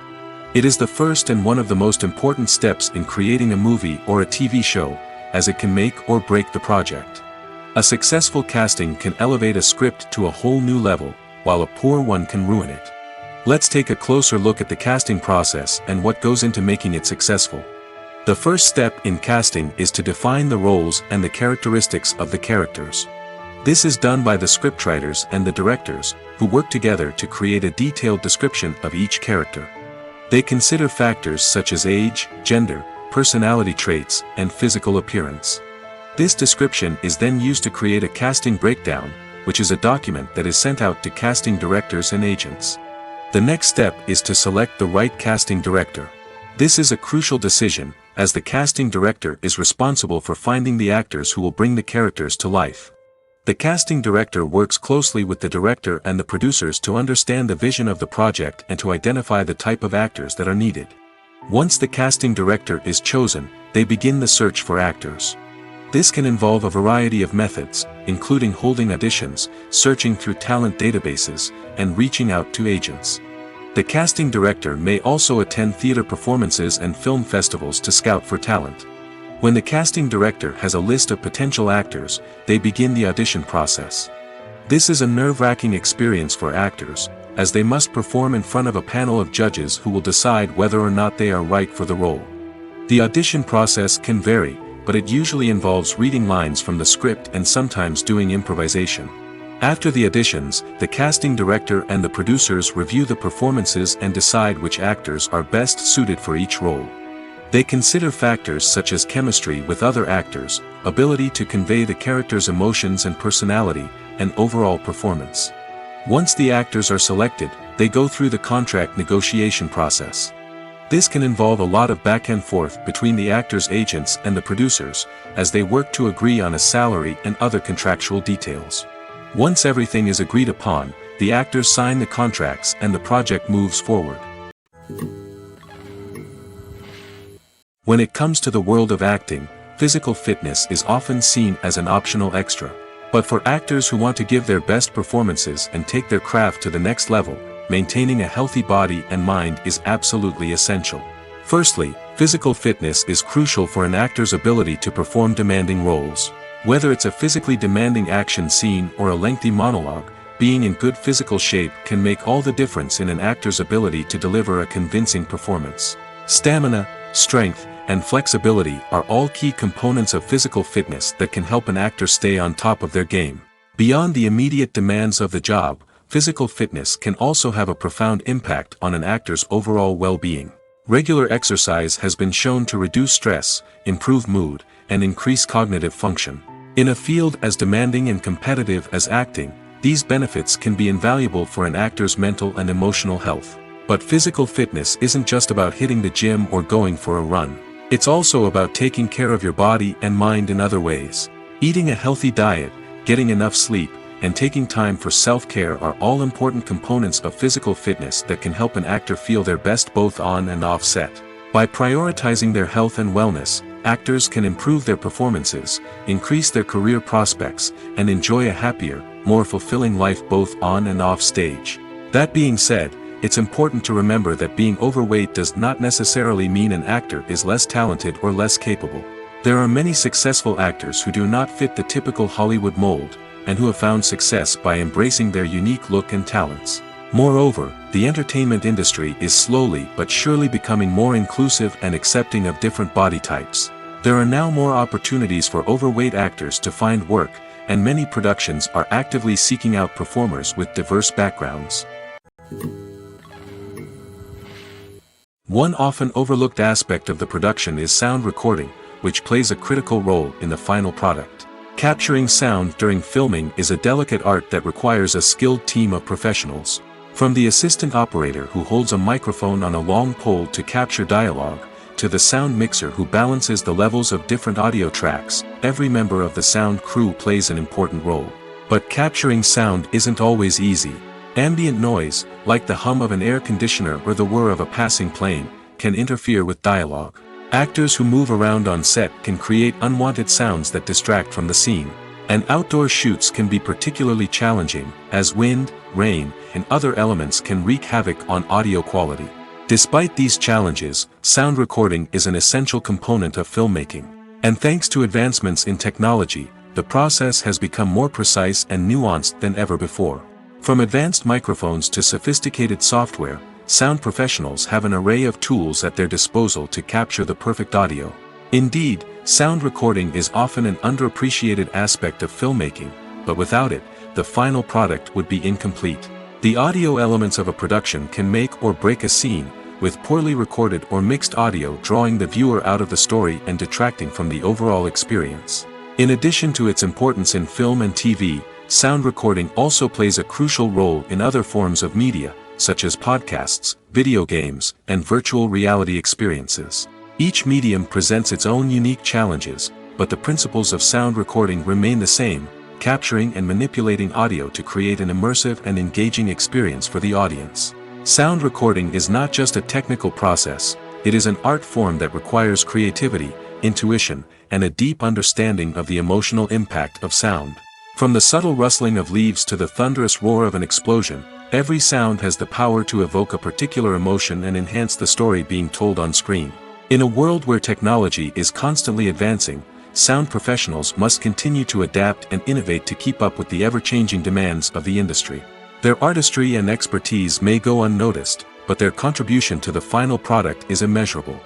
B: It is the first and one of the most important steps in creating a movie or a TV show, as it can make or break the project. A successful casting can elevate a script to a whole new level, while a poor one can ruin it. Let's take a closer look at the casting process and what goes into making it successful. The first step in casting is to define the roles and the characteristics of the characters. This is done by the scriptwriters and the directors, who work together to create a detailed description of each character. They consider factors such as age, gender, personality traits, and physical appearance. This description is then used to create a casting breakdown, which is a document that is sent out to casting directors and agents. The next step is to select the right casting director. This is a crucial decision, as the casting director is responsible for finding the actors who will bring the characters to life. The casting director works closely with the director and the producers to understand the vision of the project and to identify the type of actors that are needed. Once the casting director is chosen, they begin the search for actors. This can involve a variety of methods, including holding auditions, searching through talent databases, and reaching out to agents. The casting director may also attend theater performances and film festivals to scout for talent. When the casting director has a list of potential actors, they begin the audition process. This is a nerve-wracking experience for actors, as they must perform in front of a panel of judges who will decide whether or not they are right for the role. The audition process can vary, but it usually involves reading lines from the script and sometimes doing improvisation. After the auditions, the casting director and the producers review the performances and decide which actors are best suited for each role. They consider factors such as chemistry with other actors, ability to convey the character's emotions and personality, and overall performance. Once the actors are selected, they go through the contract negotiation process. This can involve a lot of back and forth between the actors' agents and the producers, as they work to agree on a salary and other contractual details. Once everything is agreed upon, the actors sign the contracts and the project moves forward. When it comes to the world of acting, physical fitness is often seen as an optional extra. But for actors who want to give their best performances and take their craft to the next level, maintaining a healthy body and mind is absolutely essential. Firstly, physical fitness is crucial for an actor's ability to perform demanding roles. Whether it's a physically demanding action scene or a lengthy monologue, being in good physical shape can make all the difference in an actor's ability to deliver a convincing performance. Stamina, strength, and flexibility are all key components of physical fitness that can help an actor stay on top of their game. Beyond the immediate demands of the job, physical fitness can also have a profound impact on an actor's overall well-being. Regular exercise has been shown to reduce stress, improve mood, and increase cognitive function. In a field as demanding and competitive as acting, these benefits can be invaluable for an actor's mental and emotional health. But physical fitness isn't just about hitting the gym or going for a run. It's also about taking care of your body and mind in other ways. Eating a healthy diet, getting enough sleep, and taking time for self-care are all important components of physical fitness that can help an actor feel their best both on and off set. By prioritizing their health and wellness, actors can improve their performances, increase their career prospects, and enjoy a happier, more fulfilling life both on and off stage. That being said, it's important to remember that being overweight does not necessarily mean an actor is less talented or less capable. There are many successful actors who do not fit the typical Hollywood mold, and who have found success by embracing their unique look and talents. Moreover, the entertainment industry is slowly but surely becoming more inclusive and accepting of different body types. There are now more opportunities for overweight actors to find work, and many productions are actively seeking out performers with diverse backgrounds. One often overlooked aspect of the production is sound recording, which plays a critical role in the final product. Capturing sound during filming is a delicate art that requires a skilled team of professionals. From the assistant operator who holds a microphone on a long pole to capture dialogue, to the sound mixer who balances the levels of different audio tracks, every member of the sound crew plays an important role. But capturing sound isn't always easy. Ambient noise, like the hum of an air conditioner or the whir of a passing plane, can interfere with dialogue. Actors who move around on set can create unwanted sounds that distract from the scene. And outdoor shoots can be particularly challenging, as wind, rain, and other elements can wreak havoc on audio quality. Despite these challenges, sound recording is an essential component of filmmaking. And thanks to advancements in technology, the process has become more precise and nuanced than ever before. From advanced microphones to sophisticated software, sound professionals have an array of tools at their disposal to capture the perfect audio. Indeed, sound recording is often an underappreciated aspect of filmmaking, but without it, the final product would be incomplete. The audio elements of a production can make or break a scene, with poorly recorded or mixed audio drawing the viewer out of the story and detracting from the overall experience. In addition to its importance in film and TV, sound recording also plays a crucial role in other forms of media, such as podcasts, video games, and virtual reality experiences. Each medium presents its own unique challenges, but the principles of sound recording remain the same, capturing and manipulating audio to create an immersive and engaging experience for the audience. Sound recording is not just a technical process, it is an art form that requires creativity, intuition, and a deep understanding of the emotional impact of sound. From the subtle rustling of leaves to the thunderous roar of an explosion, every sound has the power to evoke a particular emotion and enhance the story being told on screen. In a world where technology is constantly advancing, sound professionals must continue to adapt and innovate to keep up with the ever-changing demands of the industry. Their artistry and expertise may go unnoticed, but their contribution to the final product is immeasurable.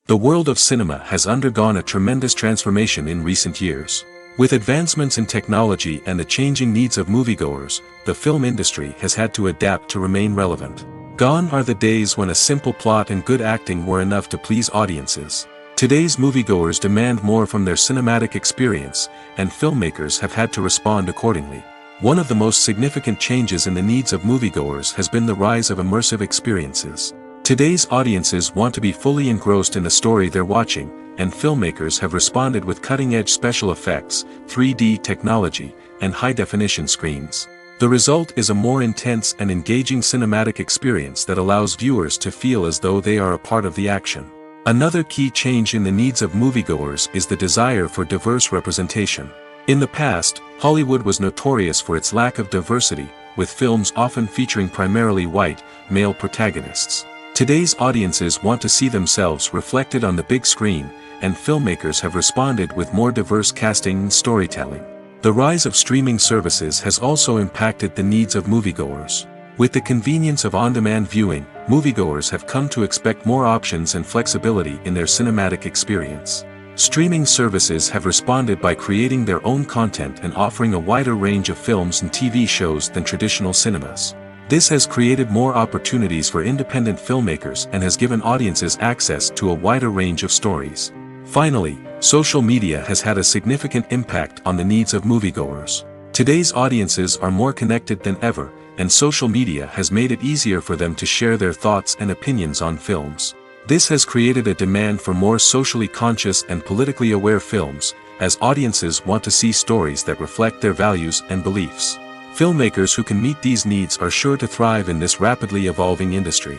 B: The world of cinema has undergone a tremendous transformation in recent years. With advancements in technology and the changing needs of moviegoers, the film industry has had to adapt to remain relevant. Gone are the days when a simple plot and good acting were enough to please audiences. Today's moviegoers demand more from their cinematic experience, and filmmakers have had to respond accordingly. One of the most significant changes in the needs of moviegoers has been the rise of immersive experiences. Today's audiences want to be fully engrossed in the story they're watching, and filmmakers have responded with cutting-edge special effects, 3D technology, and high-definition screens. The result is a more intense and engaging cinematic experience that allows viewers to feel as though they are a part of the action. Another key change in the needs of moviegoers is the desire for diverse representation. In the past, Hollywood was notorious for its lack of diversity, with films often featuring primarily white, male protagonists. Today's audiences want to see themselves reflected on the big screen, and filmmakers have responded with more diverse casting and storytelling. The rise of streaming services has also impacted the needs of moviegoers. With the convenience of on-demand viewing, moviegoers have come to expect more options and flexibility in their cinematic experience. Streaming services have responded by creating their own content and offering a wider range of films and TV shows than traditional cinemas. This has created more opportunities for independent filmmakers and has given audiences access to a wider range of stories. Finally, social media has had a significant impact on the needs of moviegoers. Today's audiences are more connected than ever, and social media has made it easier for them to share their thoughts and opinions on films. This has created a demand for more socially conscious and politically aware films, as audiences want to see stories that reflect their values and beliefs. Filmmakers who can meet these needs are sure to thrive in this rapidly evolving industry.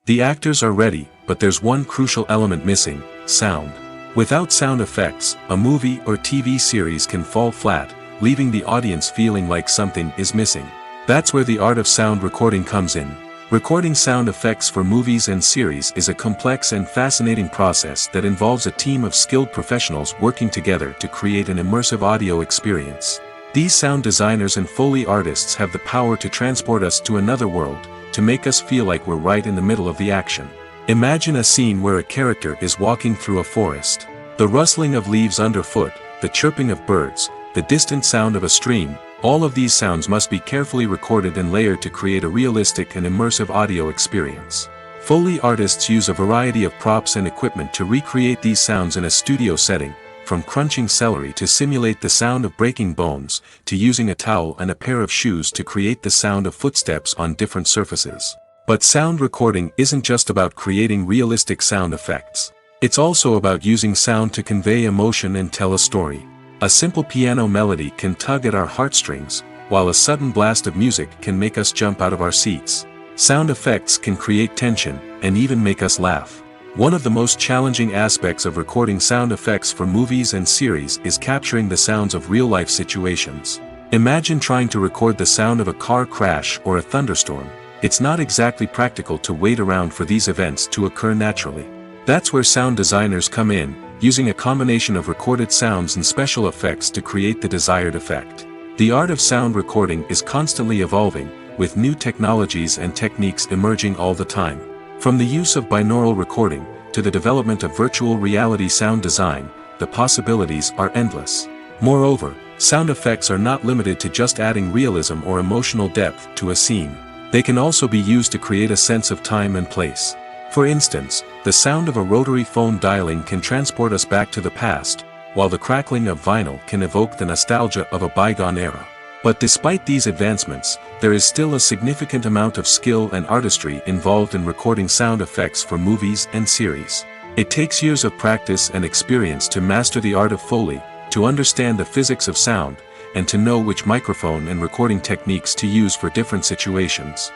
B: The actors are ready, but there's one crucial element missing: sound. Without sound effects, a movie or TV series can fall flat, leaving the audience feeling like something is missing. That's where the art of sound recording comes in. Recording sound effects for movies and series is a complex and fascinating process that involves a team of skilled professionals working together to create an immersive audio experience. These sound designers and Foley artists have the power to transport us to another world, to make us feel like we're right in the middle of the action. Imagine a scene where a character is walking through a forest. The rustling of leaves underfoot, the chirping of birds, the distant sound of a stream, all of these sounds must be carefully recorded and layered to create a realistic and immersive audio experience. Foley artists use a variety of props and equipment to recreate these sounds in a studio setting, from crunching celery to simulate the sound of breaking bones, to using a towel and a pair of shoes to create the sound of footsteps on different surfaces. But sound recording isn't just about creating realistic sound effects. It's also about using sound to convey emotion and tell a story. A simple piano melody can tug at our heartstrings, while a sudden blast of music can make us jump out of our seats. Sound effects can create tension, and even make us laugh. One of the most challenging aspects of recording sound effects for movies and series is capturing the sounds of real-life situations. Imagine trying to record the sound of a car crash or a thunderstorm. It's not exactly practical to wait around for these events to occur naturally. That's where sound designers come in, using a combination of recorded sounds and special effects to create the desired effect. The art of sound recording is constantly evolving, with new technologies and techniques emerging all the time. From the use of binaural recording, to the development of virtual reality sound design, the possibilities are endless. Moreover, sound effects are not limited to just adding realism or emotional depth to a scene. They can also be used to create a sense of time and place. For instance, the sound of a rotary phone dialing can transport us back to the past, while the crackling of vinyl can evoke the nostalgia of a bygone era. But despite these advancements, there is still a significant amount of skill and artistry involved in recording sound effects for movies and series. It takes years of practice and experience to master the art of Foley, to understand the physics of sound, and to know which microphone and recording techniques to use for different situations.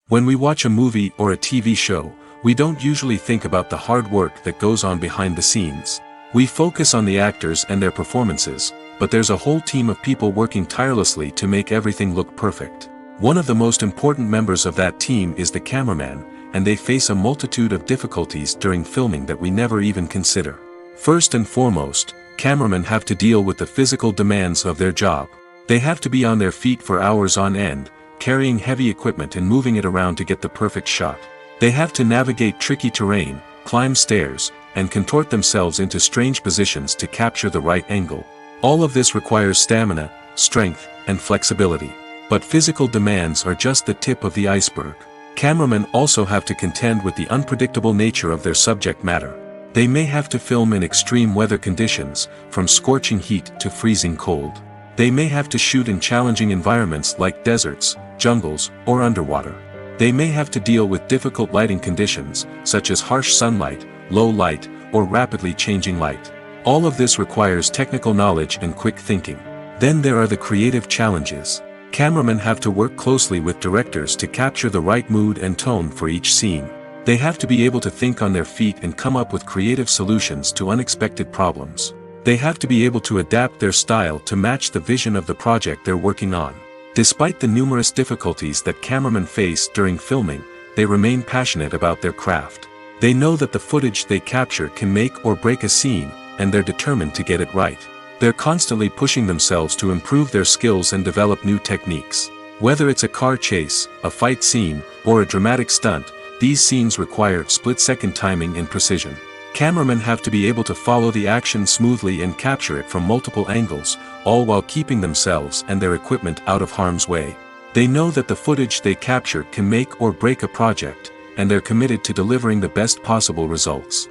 B: When we watch a movie or a TV show, we don't usually think about the hard work that goes on behind the scenes. We focus on the actors and their performances, but there's a whole team of people working tirelessly to make everything look perfect. One of the most important members of that team is the cameraman, and they face a multitude of difficulties during filming that we never even consider. First and foremost, cameramen have to deal with the physical demands of their job. They have to be on their feet for hours on end, carrying heavy equipment and moving it around to get the perfect shot. They have to navigate tricky terrain, climb stairs, and contort themselves into strange positions to capture the right angle. All of this requires stamina, strength, and flexibility. But physical demands are just the tip of the iceberg. Cameramen also have to contend with the unpredictable nature of their subject matter. They may have to film in extreme weather conditions, from scorching heat to freezing cold. They may have to shoot in challenging environments like deserts, jungles, or underwater. They may have to deal with difficult lighting conditions, such as harsh sunlight, low light, or rapidly changing light. All of this requires technical knowledge and quick thinking. Then there are the creative challenges. Cameramen have to work closely with directors to capture the right mood and tone for each scene. They have to be able to think on their feet and come up with creative solutions to unexpected problems. They have to be able to adapt their style to match the vision of the project they're working on. Despite the numerous difficulties that cameramen face during filming, they remain passionate about their craft. They know that the footage they capture can make or break a scene, and they're determined to get it right. They're constantly pushing themselves to improve their skills and develop new techniques. Whether it's a car chase, a fight scene, or a dramatic stunt, these scenes require split-second timing and precision. Cameramen have to be able to follow the action smoothly and capture it from multiple angles, all while keeping themselves and their equipment out of harm's way. They know that the footage they capture can make or break a project, and they're committed to delivering the best possible results.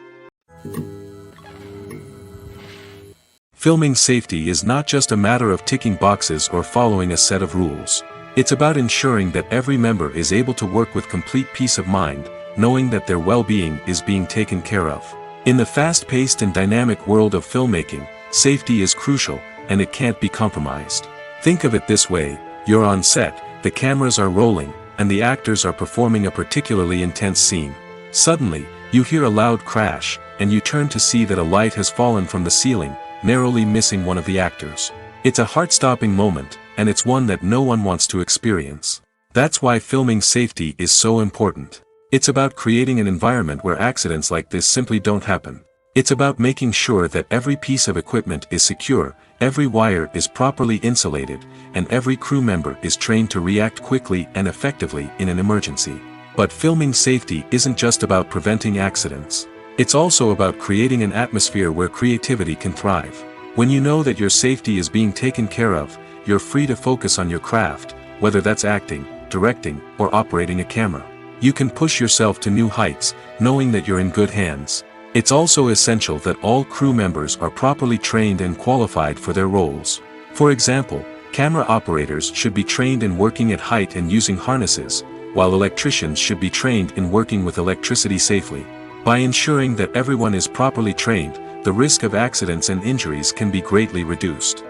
B: Filming safety is not just a matter of ticking boxes or following a set of rules. It's about ensuring that every member is able to work with complete peace of mind, knowing that their well-being is being taken care of. In the fast-paced and dynamic world of filmmaking, safety is crucial, and it can't be compromised. Think of it this way: you're on set, the cameras are rolling, and the actors are performing a particularly intense scene. Suddenly, you hear a loud crash, and you turn to see that a light has fallen from the ceiling, narrowly missing one of the actors. It's a heart-stopping moment, and it's one that no one wants to experience. That's why filming safety is so important. It's about creating an environment where accidents like this simply don't happen. It's about making sure that every piece of equipment is secure, every wire is properly insulated, and every crew member is trained to react quickly and effectively in an emergency. But filming safety isn't just about preventing accidents. It's also about creating an atmosphere where creativity can thrive. When you know that your safety is being taken care of, you're free to focus on your craft, whether that's acting, directing, or operating a camera. You can push yourself to new heights, knowing that you're in good hands. It's also essential that all crew members are properly trained and qualified for their roles. For example, camera operators should be trained in working at height and using harnesses, while electricians should be trained in working with electricity safely. By ensuring that everyone is properly trained, the risk of accidents and injuries can be greatly reduced.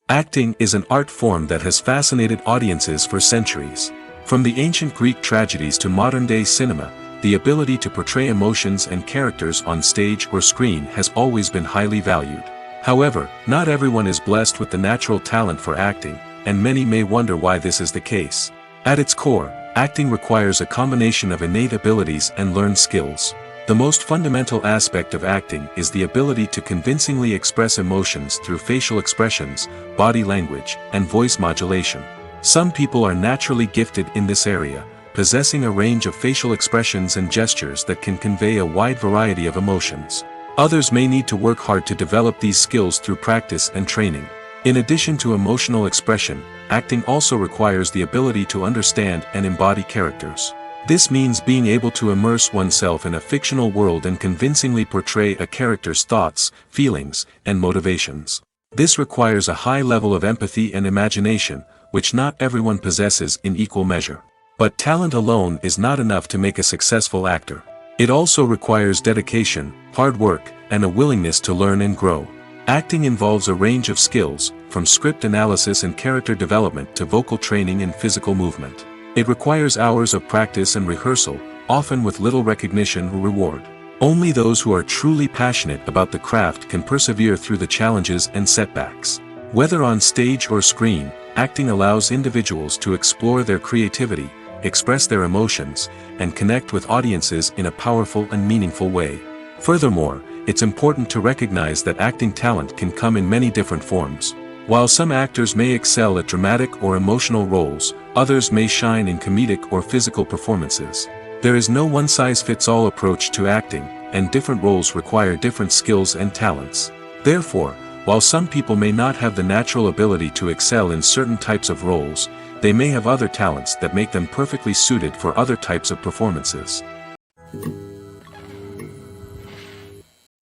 B: Acting is an art form that has fascinated audiences for centuries. From the ancient Greek tragedies to modern-day cinema, the ability to portray emotions and characters on stage or screen has always been highly valued. However, not everyone is blessed with the natural talent for acting, and many may wonder why this is the case. At its core, acting requires a combination of innate abilities and learned skills. The most fundamental aspect of acting is the ability to convincingly express emotions through facial expressions, body language, and voice modulation. Some people are naturally gifted in this area, possessing a range of facial expressions and gestures that can convey a wide variety of emotions. Others may need to work hard to develop these skills through practice and training. In addition to emotional expression, acting also requires the ability to understand and embody characters. This means being able to immerse oneself in a fictional world and convincingly portray a character's thoughts, feelings, and motivations. This requires a high level of empathy and imagination, which not everyone possesses in equal measure. But talent alone is not enough to make a successful actor. It also requires dedication, hard work, and a willingness to learn and grow. Acting involves a range of skills, from script analysis and character development to vocal training and physical movement. It requires hours of practice and rehearsal, often with little recognition or reward. Only those who are truly passionate about the craft can persevere through the challenges and setbacks. Whether on stage or screen, acting allows individuals to explore their creativity, express their emotions, and connect with audiences in a powerful and meaningful way. Furthermore, it's important to recognize that acting talent can come in many different forms. While some actors may excel at dramatic or emotional roles, others may shine in comedic or physical performances. There is no one-size-fits-all approach to acting, and different roles require different skills and talents. Therefore, while some people may not have the natural ability to excel in certain types of roles, they may have other talents that make them perfectly suited for other types of performances.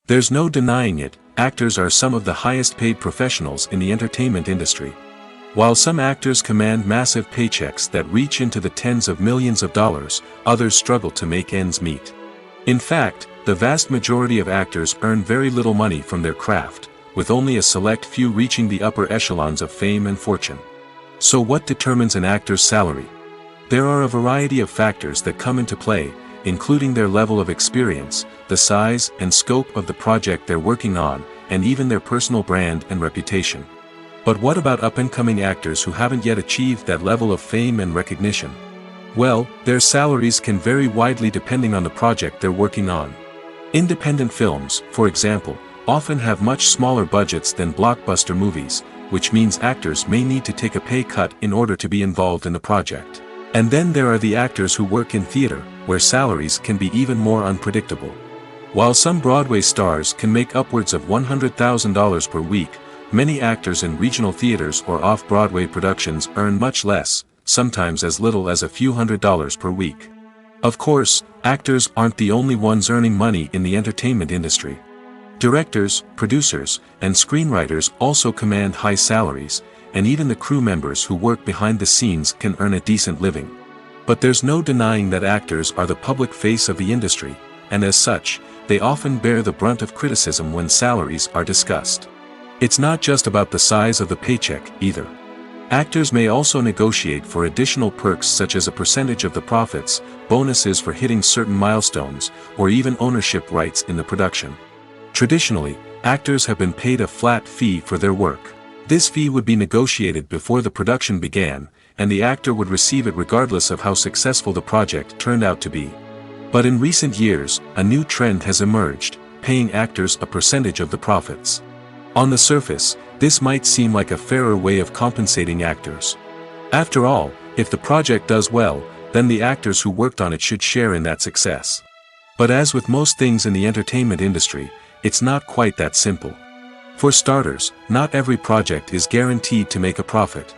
B: There's no denying it, actors are some of the highest paid professionals in the entertainment industry. While some actors command massive paychecks that reach into the tens of millions of dollars, others struggle to make ends meet. In fact, the vast majority of actors earn very little money from their craft, with only a select few reaching the upper echelons of fame and fortune. So what determines an actor's salary? There are a variety of factors that come into play, including their level of experience, the size and scope of the project they're working on, and even their personal brand and reputation. But what about up-and-coming actors who haven't yet achieved that level of fame and recognition? Well, their salaries can vary widely depending on the project they're working on. Independent films, for example, often have much smaller budgets than blockbuster movies, which means actors may need to take a pay cut in order to be involved in the project. And then there are the actors who work in theater, where salaries can be even more unpredictable. While some Broadway stars can make upwards of $100,000 per week, many actors in regional theaters or off-Broadway productions earn much less, sometimes as little as a few $100s per week. Of course, actors aren't the only ones earning money in the entertainment industry. Directors, producers, and screenwriters also command high salaries, and even the crew members who work behind the scenes can earn a decent living. But there's no denying that actors are the public face of the industry, and as such, they often bear the brunt of criticism when salaries are discussed. It's not just about the size of the paycheck, either. Actors may also negotiate for additional perks such as a percentage of the profits, bonuses for hitting certain milestones, or even ownership rights in the production. Traditionally, actors have been paid a flat fee for their work. This fee would be negotiated before the production began, and the actor would receive it regardless of how successful the project turned out to be. But in recent years, a new trend has emerged, paying actors a percentage of the profits. On the surface, this might seem like a fairer way of compensating actors. After all, if the project does well, then the actors who worked on it should share in that success. But as with most things in the entertainment industry, it's not quite that simple. For starters, not every project is guaranteed to make a profit.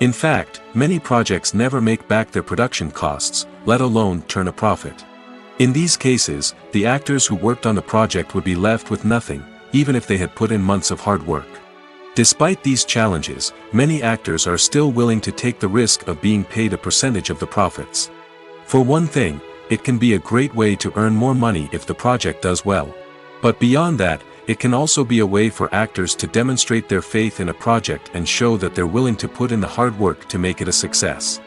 B: In fact, many projects never make back their production costs, let alone turn a profit. In these cases, the actors who worked on the project would be left with nothing, even if they had put in months of hard work. Despite these challenges, many actors are still willing to take the risk of being paid a percentage of the profits. For one thing, it can be a great way to earn more money if the project does well. But beyond that, it can also be a way for actors to demonstrate their faith in a project and show that they're willing to put in the hard work to make it a success.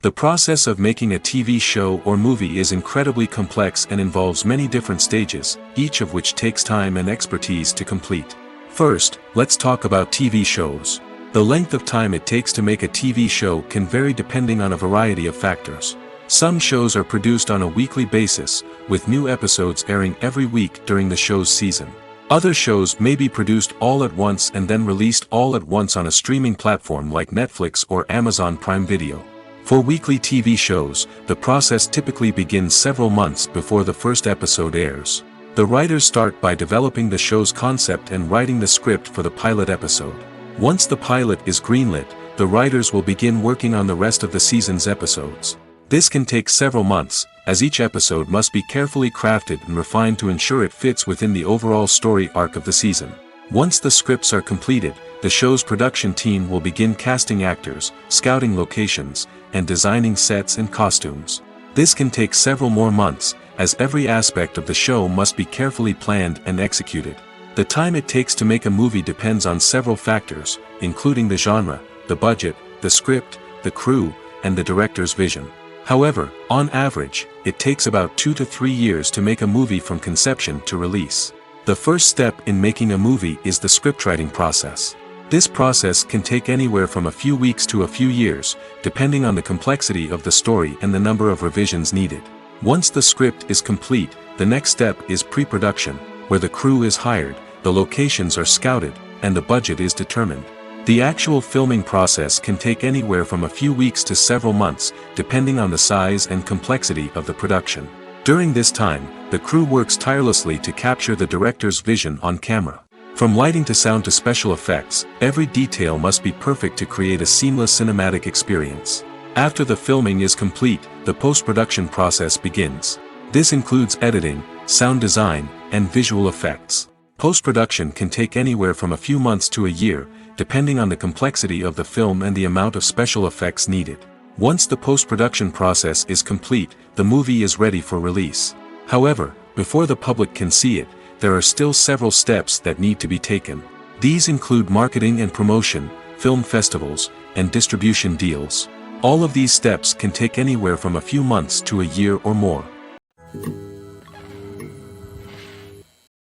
B: The process of making a TV show or movie is incredibly complex and involves many different stages, each of which takes time and expertise to complete. First, let's talk about TV shows. The length of time it takes to make a TV show can vary depending on a variety of factors. Some shows are produced on a weekly basis, with new episodes airing every week during the show's season. Other shows may be produced all at once and then released all at once on a streaming platform like Netflix or Amazon Prime Video. For weekly TV shows, the process typically begins several months before the first episode airs. The writers start by developing the show's concept and writing the script for the pilot episode. Once the pilot is greenlit, the writers will begin working on the rest of the season's episodes. This can take several months, as each episode must be carefully crafted and refined to ensure it fits within the overall story arc of the season. Once the scripts are completed, the show's production team will begin casting actors, scouting locations, and designing sets and costumes. This can take several more months, as every aspect of the show must be carefully planned and executed. The time it takes to make a movie depends on several factors, including the genre, the budget, the script, the crew, and the director's vision. However, on average, it takes about 2 to 3 years to make a movie from conception to release. The first step in making a movie is the scriptwriting process. This process can take anywhere from a few weeks to a few years, depending on the complexity of the story and the number of revisions needed. Once the script is complete, the next step is pre-production, where the crew is hired, the locations are scouted, and the budget is determined. The actual filming process can take anywhere from a few weeks to several months, depending on the size and complexity of the production. During this time, the crew works tirelessly to capture the director's vision on camera. From lighting to sound to special effects, every detail must be perfect to create a seamless cinematic experience. After the filming is complete, the post-production process begins. This includes editing, sound design, and visual effects. Post-production can take anywhere from a few months to a year, depending on the complexity of the film and the amount of special effects needed. Once the post-production process is complete, the movie is ready for release. However, before the public can see it, there are still several steps that need to be taken. These include marketing and promotion, film festivals, and distribution deals. All of these steps can take anywhere from a few months to a year or more.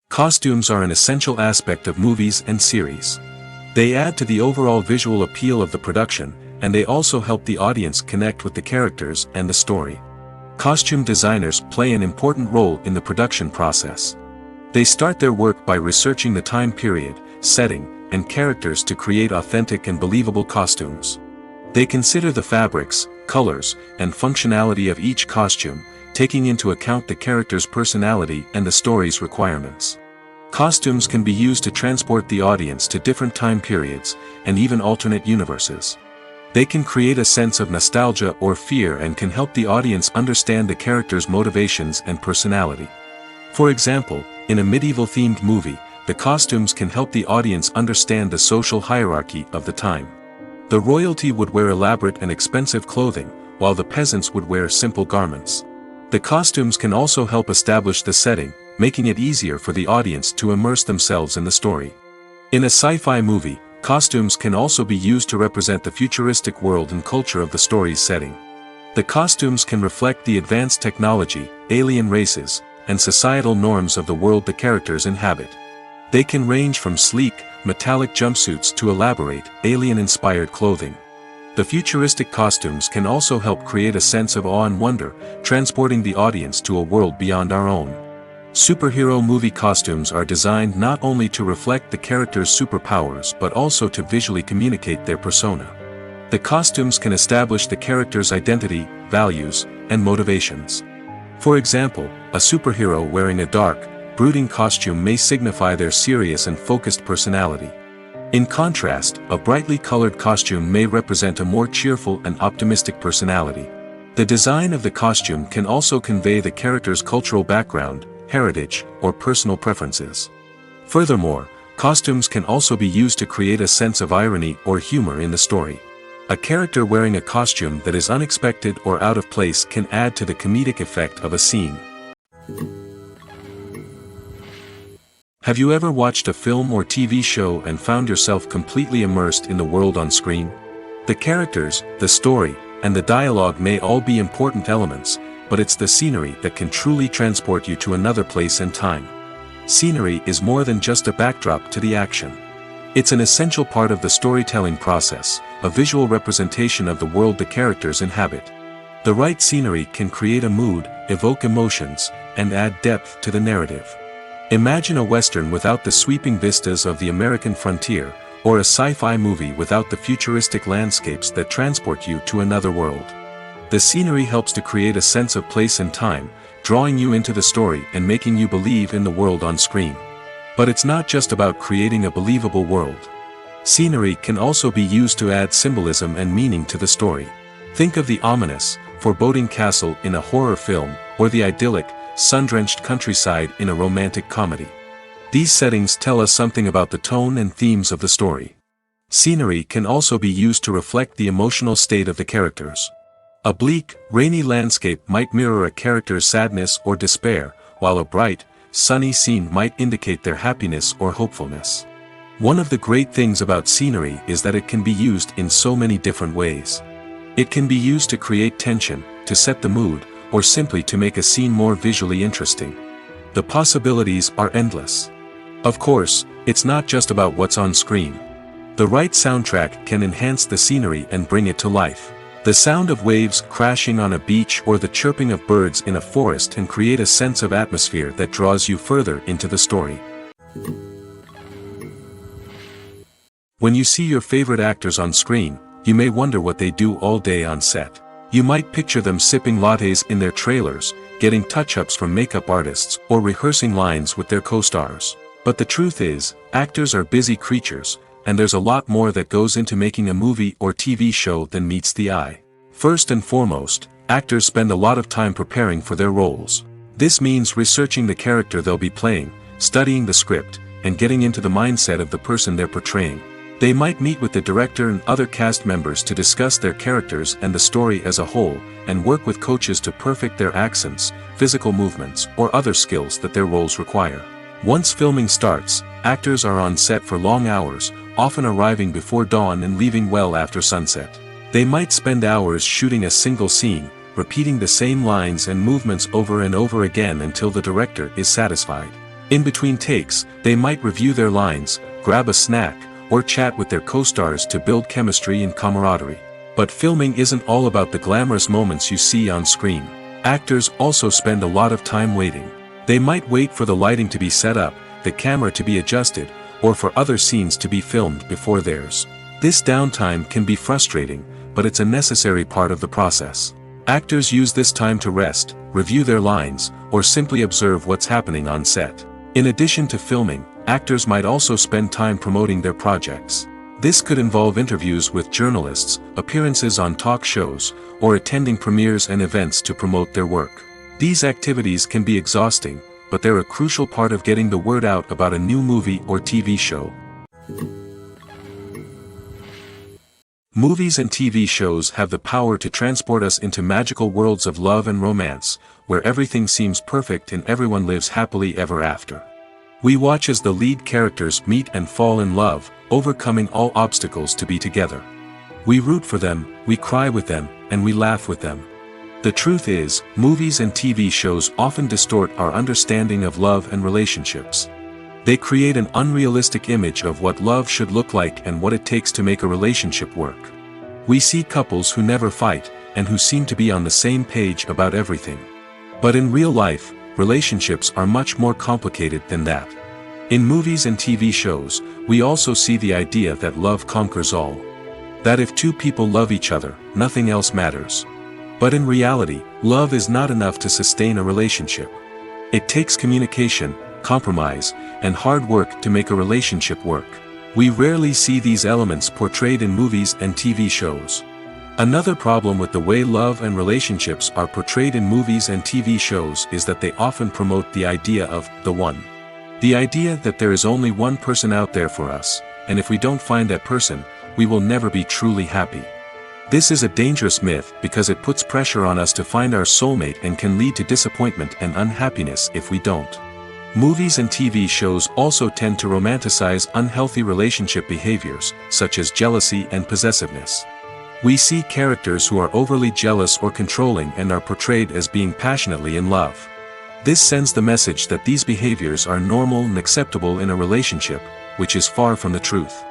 B: Costumes are an essential aspect of movies and series. They add to the overall visual appeal of the production, and they also help the audience connect with the characters and the story. Costume designers play an important role in the production process. They start their work by researching the time period, setting, and characters to create authentic and believable costumes. They consider the fabrics, colors, and functionality of each costume, taking into account the character's personality and the story's requirements. Costumes can be used to transport the audience to different time periods, and even alternate universes. They can create a sense of nostalgia or fear and can help the audience understand the character's motivations and personality. For example, in a medieval-themed movie, the costumes can help the audience understand the social hierarchy of the time. The royalty would wear elaborate and expensive clothing, while the peasants would wear simple garments. The costumes can also help establish the setting, making it easier for the audience to immerse themselves in the story. In a sci-fi movie, costumes can also be used to represent the futuristic world and culture of the story's setting. The costumes can reflect the advanced technology, alien races, and societal norms of the world the characters inhabit. They can range from sleek, metallic jumpsuits to elaborate, alien-inspired clothing. The futuristic costumes can also help create a sense of awe and wonder, transporting the audience to a world beyond our own. Superhero movie costumes are designed not only to reflect the character's superpowers but also to visually communicate their persona. The costumes can establish the character's identity, values, and motivations. For example, a superhero wearing a dark, brooding costume may signify their serious and focused personality. In contrast, a brightly colored costume may represent a more cheerful and optimistic personality. The design of the costume can also convey the character's cultural background, heritage, or personal preferences. Furthermore, costumes can also be used to create a sense of irony or humor in the story. A character wearing a costume that is unexpected or out of place can add to the comedic effect of a scene. Have you ever watched a film or TV show and found yourself completely immersed in the world on screen? The characters, the story, and the dialogue may all be important elements, but it's the scenery that can truly transport you to another place and time. Scenery is more than just a backdrop to the action. It's an essential part of the storytelling process, a visual representation of the world the characters inhabit. The right scenery can create a mood, evoke emotions, and add depth to the narrative. Imagine a Western without the sweeping vistas of the American frontier, or a sci-fi movie without the futuristic landscapes that transport you to another world. The scenery helps to create a sense of place and time, drawing you into the story and making you believe in the world on screen. But it's not just about creating a believable world. Scenery can also be used to add symbolism and meaning to the story. Think of the ominous, foreboding castle in a horror film, or the idyllic, sun-drenched countryside in a romantic comedy. These settings tell us something about the tone and themes of the story. Scenery can also be used to reflect the emotional state of the characters. A bleak, rainy landscape might mirror a character's sadness or despair, while a bright, sunny scene might indicate their happiness or hopefulness. One of the great things about scenery is that it can be used in so many different ways. It can be used to create tension, to set the mood, or simply to make a scene more visually interesting. The possibilities are endless. Of course, it's not just about what's on screen. The right soundtrack can enhance the scenery and bring it to life. The sound of waves crashing on a beach or the chirping of birds in a forest can create a sense of atmosphere that draws you further into the story. When you see your favorite actors on screen, you may wonder what they do all day on set. You might picture them sipping lattes in their trailers, getting touch-ups from makeup artists, or rehearsing lines with their co-stars. But the truth is, actors are busy creatures, and there's a lot more that goes into making a movie or TV show than meets the eye. First and foremost, actors spend a lot of time preparing for their roles. This means researching the character they'll be playing, studying the script, and getting into the mindset of the person they're portraying. They might meet with the director and other cast members to discuss their characters and the story as a whole, and work with coaches to perfect their accents, physical movements, or other skills that their roles require. Once filming starts, actors are on set for long hours, often arriving before dawn and leaving well after sunset. They might spend hours shooting a single scene, repeating the same lines and movements over and over again until the director is satisfied. In between takes, they might review their lines, grab a snack, or chat with their co-stars to build chemistry and camaraderie. But filming isn't all about the glamorous moments you see on screen. Actors also spend a lot of time waiting. They might wait for the lighting to be set up, the camera to be adjusted, or for other scenes to be filmed before theirs. This downtime can be frustrating, but it's a necessary part of the process. Actors use this time to rest, review their lines, or simply observe what's happening on set. In addition to filming, actors might also spend time promoting their projects. This could involve interviews with journalists, appearances on talk shows, or attending premieres and events to promote their work. These activities can be exhausting, but they're a crucial part of getting the word out about a new movie or TV show. Movies and TV shows have the power to transport us into magical worlds of love and romance, where everything seems perfect and everyone lives happily ever after. We watch as the lead characters meet and fall in love, overcoming all obstacles to be together. We root for them, we cry with them, and we laugh with them. The truth is, movies and TV shows often distort our understanding of love and relationships. They create an unrealistic image of what love should look like and what it takes to make a relationship work. We see couples who never fight, and who seem to be on the same page about everything. But in real life, relationships are much more complicated than that. In movies and TV shows, we also see the idea that love conquers all. That if two people love each other, nothing else matters. But in reality, love is not enough to sustain a relationship. It takes communication, compromise, and hard work to make a relationship work. We rarely see these elements portrayed in movies and TV shows. Another problem with the way love and relationships are portrayed in movies and TV shows is that they often promote the idea of the one. The idea that there is only one person out there for us, and if we don't find that person, we will never be truly happy. This is a dangerous myth because it puts pressure on us to find our soulmate and can lead to disappointment and unhappiness if we don't. Movies and TV shows also tend to romanticize unhealthy relationship behaviors, such as jealousy and possessiveness. We see characters who are overly jealous or controlling and are portrayed as being passionately in love. This sends the message that these behaviors are normal and acceptable in a relationship, which is far from the truth.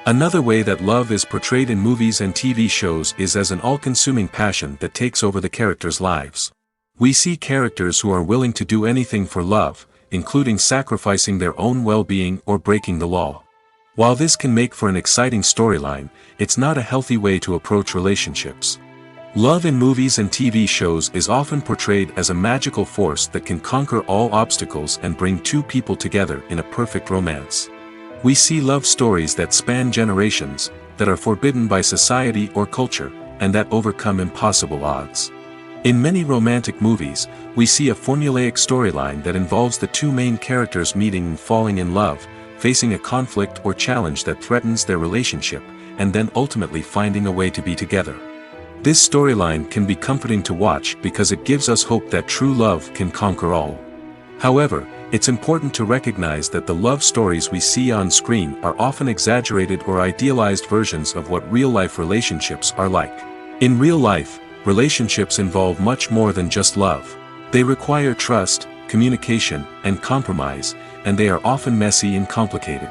B: Another way that love is portrayed in movies and TV shows is as an all-consuming passion that takes over the characters' lives. We see characters who are willing to do anything for love, including sacrificing their own well-being or breaking the law. While this can make for an exciting storyline, it's not a healthy way to approach relationships. Love in movies and TV shows is often portrayed as a magical force that can conquer all obstacles and bring two people together in a perfect romance. We see love stories that span generations, that are forbidden by society or culture, and that overcome impossible odds. In many romantic movies, we see a formulaic storyline that involves the two main characters meeting and falling in love, facing a conflict or challenge that threatens their relationship, and then ultimately finding a way to be together. This storyline can be comforting to watch because it gives us hope that true love can conquer all. However, it's important to recognize that the love stories we see on screen are often exaggerated or idealized versions of what real-life relationships are like. In real life, relationships involve much more than just love. They require trust, communication, and compromise, and they are often messy and complicated.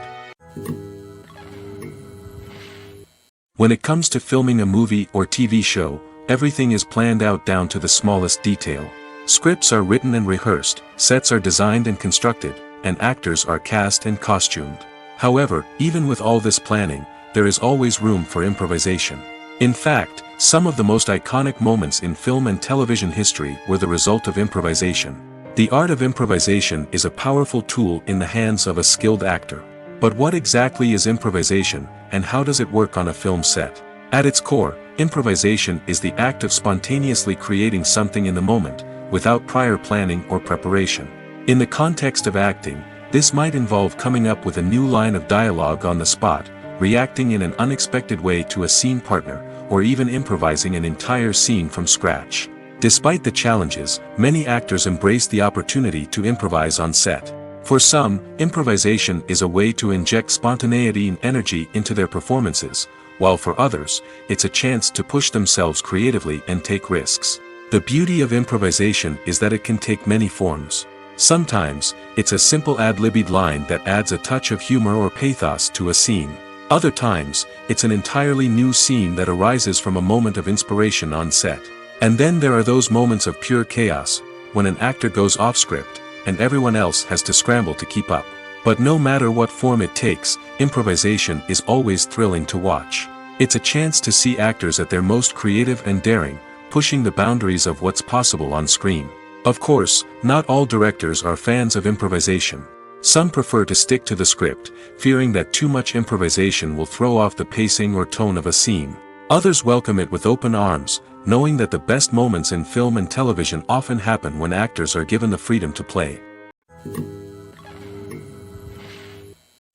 B: When it comes to filming a movie or TV show, everything is planned out down to the smallest detail. Scripts are written and rehearsed, sets are designed and constructed, and actors are cast and costumed. However, even with all this planning, there is always room for improvisation. In fact, some of the most iconic moments in film and television history were the result of improvisation. The art of improvisation is a powerful tool in the hands of a skilled actor. But what exactly is improvisation, and how does it work on a film set? At its core, improvisation is the act of spontaneously creating something in the moment, without prior planning or preparation. In the context of acting, this might involve coming up with a new line of dialogue on the spot, reacting in an unexpected way to a scene partner, or even improvising an entire scene from scratch. Despite the challenges, many actors embrace the opportunity to improvise on set. For some, improvisation is a way to inject spontaneity and energy into their performances, while for others, it's a chance to push themselves creatively and take risks. The beauty of improvisation is that it can take many forms. Sometimes, it's a simple ad-libbed line that adds a touch of humor or pathos to a scene. Other times, it's an entirely new scene that arises from a moment of inspiration on set. And then there are those moments of pure chaos, when an actor goes off script, and everyone else has to scramble to keep up. But no matter what form it takes, improvisation is always thrilling to watch. It's a chance to see actors at their most creative and daring, pushing the boundaries of what's possible on screen. Of course, not all directors are fans of improvisation. Some prefer to stick to the script, fearing that too much improvisation will throw off the pacing or tone of a scene. Others welcome it with open arms, knowing that the best moments in film and television often happen when actors are given the freedom to play.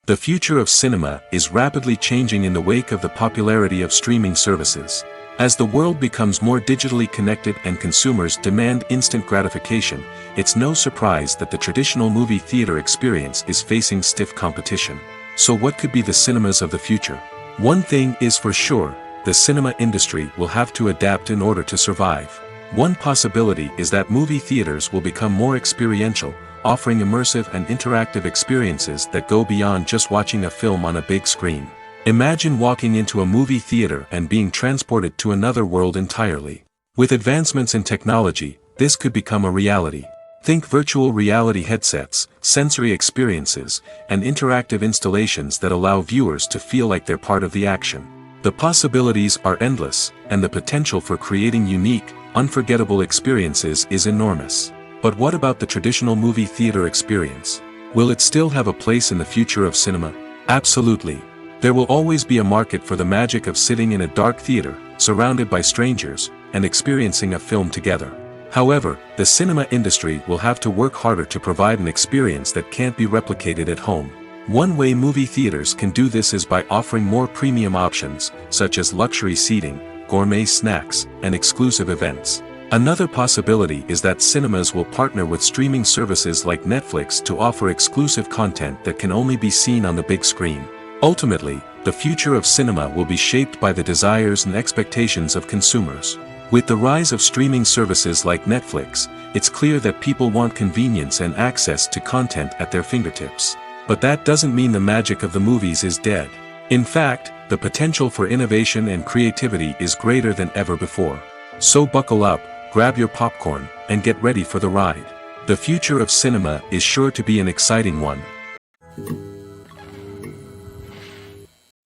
B: The future of cinema is rapidly changing in the wake of the popularity of streaming services. As the world becomes more digitally connected and consumers demand instant gratification, it's no surprise that the traditional movie theater experience is facing stiff competition. So what could be the cinemas of the future? One thing is for sure, the cinema industry will have to adapt in order to survive. One possibility is that movie theaters will become more experiential, offering immersive and interactive experiences that go beyond just watching a film on a big screen. Imagine walking into a movie theater and being transported to another world entirely. With advancements in technology, this could become a reality. Think virtual reality headsets, sensory experiences, and interactive installations that allow viewers to feel like they're part of the action. The possibilities are endless, and the potential for creating unique, unforgettable experiences is enormous. But what about the traditional movie theater experience? Will it still have a place in the future of cinema? Absolutely. There will always be a market for the magic of sitting in a dark theater, surrounded by strangers, and experiencing a film together. However, the cinema industry will have to work harder to provide an experience that can't be replicated at home. One way movie theaters can do this is by offering more premium options, such as luxury seating, gourmet snacks, and exclusive events. Another possibility is that cinemas will partner with streaming services like Netflix to offer exclusive content that can only be seen on the big screen. Ultimately, the future of cinema will be shaped by the desires and expectations of consumers. With the rise of streaming services like Netflix, it's clear that people want convenience and access to content at their fingertips. But that doesn't mean the magic of the movies is dead. In fact, the potential for innovation and creativity is greater than ever before. So buckle up, grab your popcorn, and get ready for the ride. The future of cinema is sure to be an exciting one.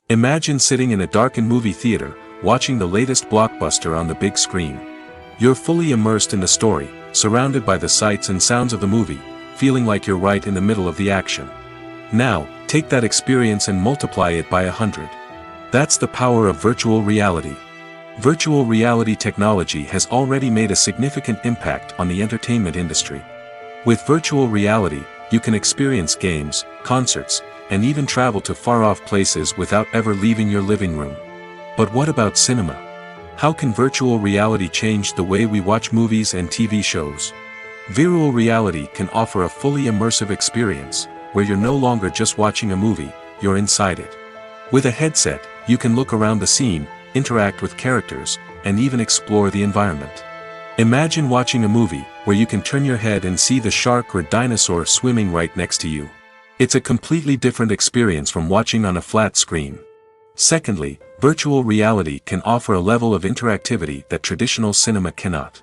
B: Imagine sitting in a darkened movie theater, watching the latest blockbuster on the big screen. You're fully immersed in the story, surrounded by the sights and sounds of the movie, feeling like you're right in the middle of the action. Now, take that experience and multiply it by 100. That's the power of virtual reality. Virtual reality technology has already made a significant impact on the entertainment industry. With virtual reality, you can experience games, concerts, and even travel to far-off places without ever leaving your living room. But what about cinema? How can virtual reality change the way we watch movies and TV shows? Virtual reality can offer a fully immersive experience, where you're no longer just watching a movie, you're inside it. With a headset, you can look around the scene, interact with characters, and even explore the environment. Imagine watching a movie where you can turn your head and see the shark or dinosaur swimming right next to you. It's a completely different experience from watching on a flat screen. Secondly, virtual reality can offer a level of interactivity that traditional cinema cannot.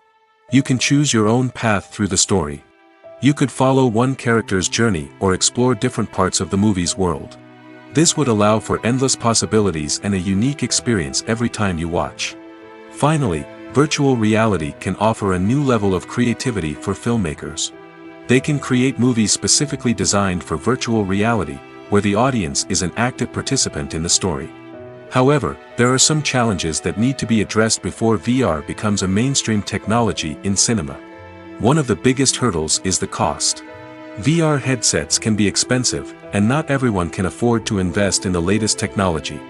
B: You can choose your own path through the story. You could follow one character's journey or explore different parts of the movie's world. This would allow for endless possibilities and a unique experience every time you watch. Finally, virtual reality can offer a new level of creativity for filmmakers. They can create movies specifically designed for virtual reality, where the audience is an active participant in the story. However, there are some challenges that need to be addressed before VR becomes a mainstream technology in cinema. One of the biggest hurdles is the cost. VR headsets can be expensive, and not everyone can afford to invest in the latest technology.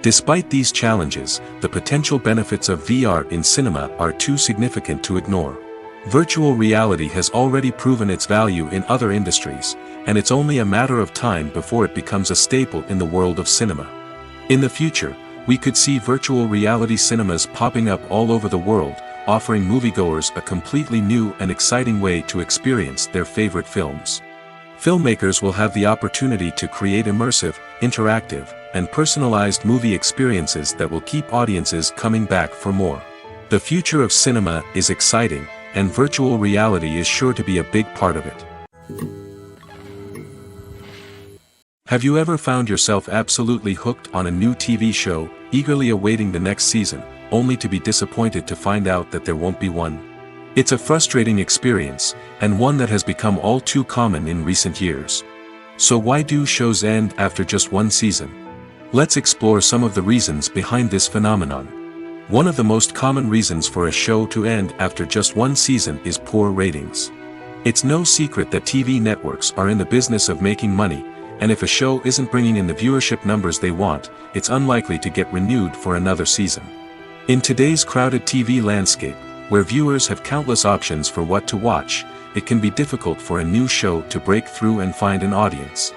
B: Despite these challenges, the potential benefits of VR in cinema are too significant to ignore. Virtual reality has already proven its value in other industries, and it's only a matter of time before it becomes a staple in the world of cinema. In the future, we could see virtual reality cinemas popping up all over the world, offering moviegoers a completely new and exciting way to experience their favorite films. Filmmakers will have the opportunity to create immersive, interactive, and personalized movie experiences that will keep audiences coming back for more. The future of cinema is exciting, and virtual reality is sure to be a big part of it. Have you ever found yourself absolutely hooked on a new TV show, eagerly awaiting the next season, only to be disappointed to find out that there won't be one? It's a frustrating experience, and one that has become all too common in recent years. So why do shows end after just one season? Let's explore some of the reasons behind this phenomenon. One of the most common reasons for a show to end after just one season is poor ratings. It's no secret that TV networks are in the business of making money, and if a show isn't bringing in the viewership numbers they want, it's unlikely to get renewed for another season. In today's crowded TV landscape, where viewers have countless options for what to watch, it can be difficult for a new show to break through and find an audience.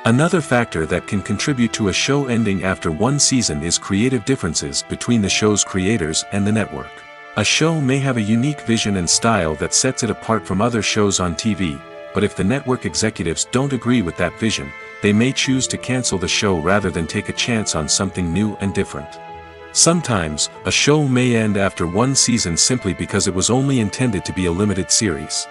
B: Another factor that can contribute to a show ending after one season is creative differences between the show's creators and the network. A show may have a unique vision and style that sets it apart from other shows on TV, but if the network executives don't agree with that vision, they may choose to cancel the show rather than take a chance on something new and different. Sometimes, a show may end after one season simply because it was only intended to be a limited series.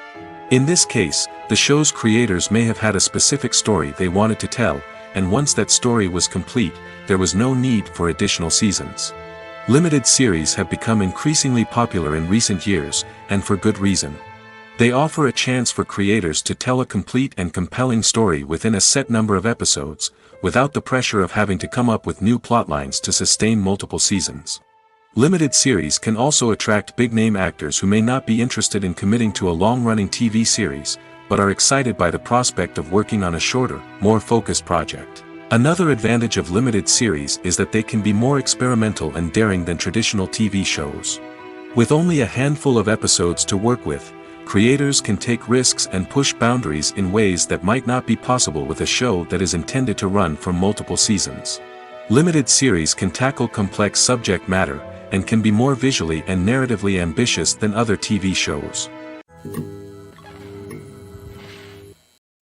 B: In this case, the show's creators may have had a specific story they wanted to tell, and once that story was complete, there was no need for additional seasons. Limited series have become increasingly popular in recent years, and for good reason. They offer a chance for creators to tell a complete and compelling story within a set number of episodes, without the pressure of having to come up with new plotlines to sustain multiple seasons. Limited series can also attract big-name actors who may not be interested in committing to a long-running TV series, but are excited by the prospect of working on a shorter, more focused project. Another advantage of limited series is that they can be more experimental and daring than traditional TV shows. With only a handful of episodes to work with, creators can take risks and push boundaries in ways that might not be possible with a show that is intended to run for multiple seasons. Limited series can tackle complex subject matter, and can be more visually and narratively ambitious than other TV shows.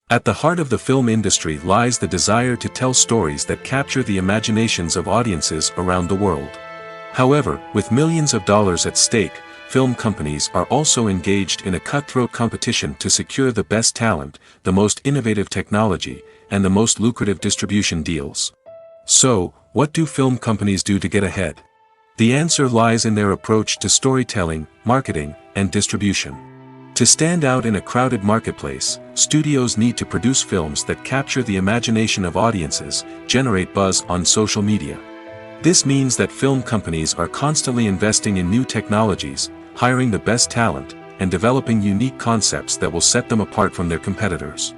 B: At the heart of the film industry lies the desire to tell stories that capture the imaginations of audiences around the world. However, with millions of dollars at stake, film companies are also engaged in a cutthroat competition to secure the best talent, the most innovative technology, and the most lucrative distribution deals. So, what do film companies do to get ahead? The answer lies in their approach to storytelling, marketing, and distribution. To stand out in a crowded marketplace, studios need to produce films that capture the imagination of audiences, generate buzz on social media. This means that film companies are constantly investing in new technologies, hiring the best talent, and developing unique concepts that will set them apart from their competitors.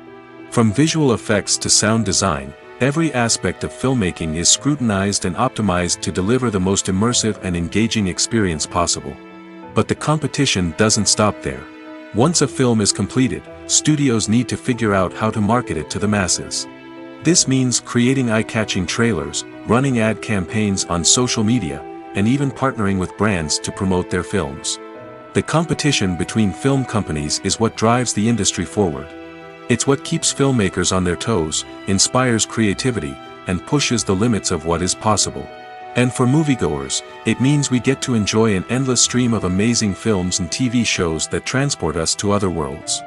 B: From visual effects to sound design, every aspect of filmmaking is scrutinized and optimized to deliver the most immersive and engaging experience possible. But the competition doesn't stop there. Once a film is completed, studios need to figure out how to market it to the masses. This means creating eye-catching trailers, running ad campaigns on social media, and even partnering with brands to promote their films. The competition between film companies is what drives the industry forward. It's what keeps filmmakers on their toes, inspires creativity, and pushes the limits of what is possible. And for moviegoers, it means we get to enjoy an endless stream of amazing films and TV shows that transport us to other worlds.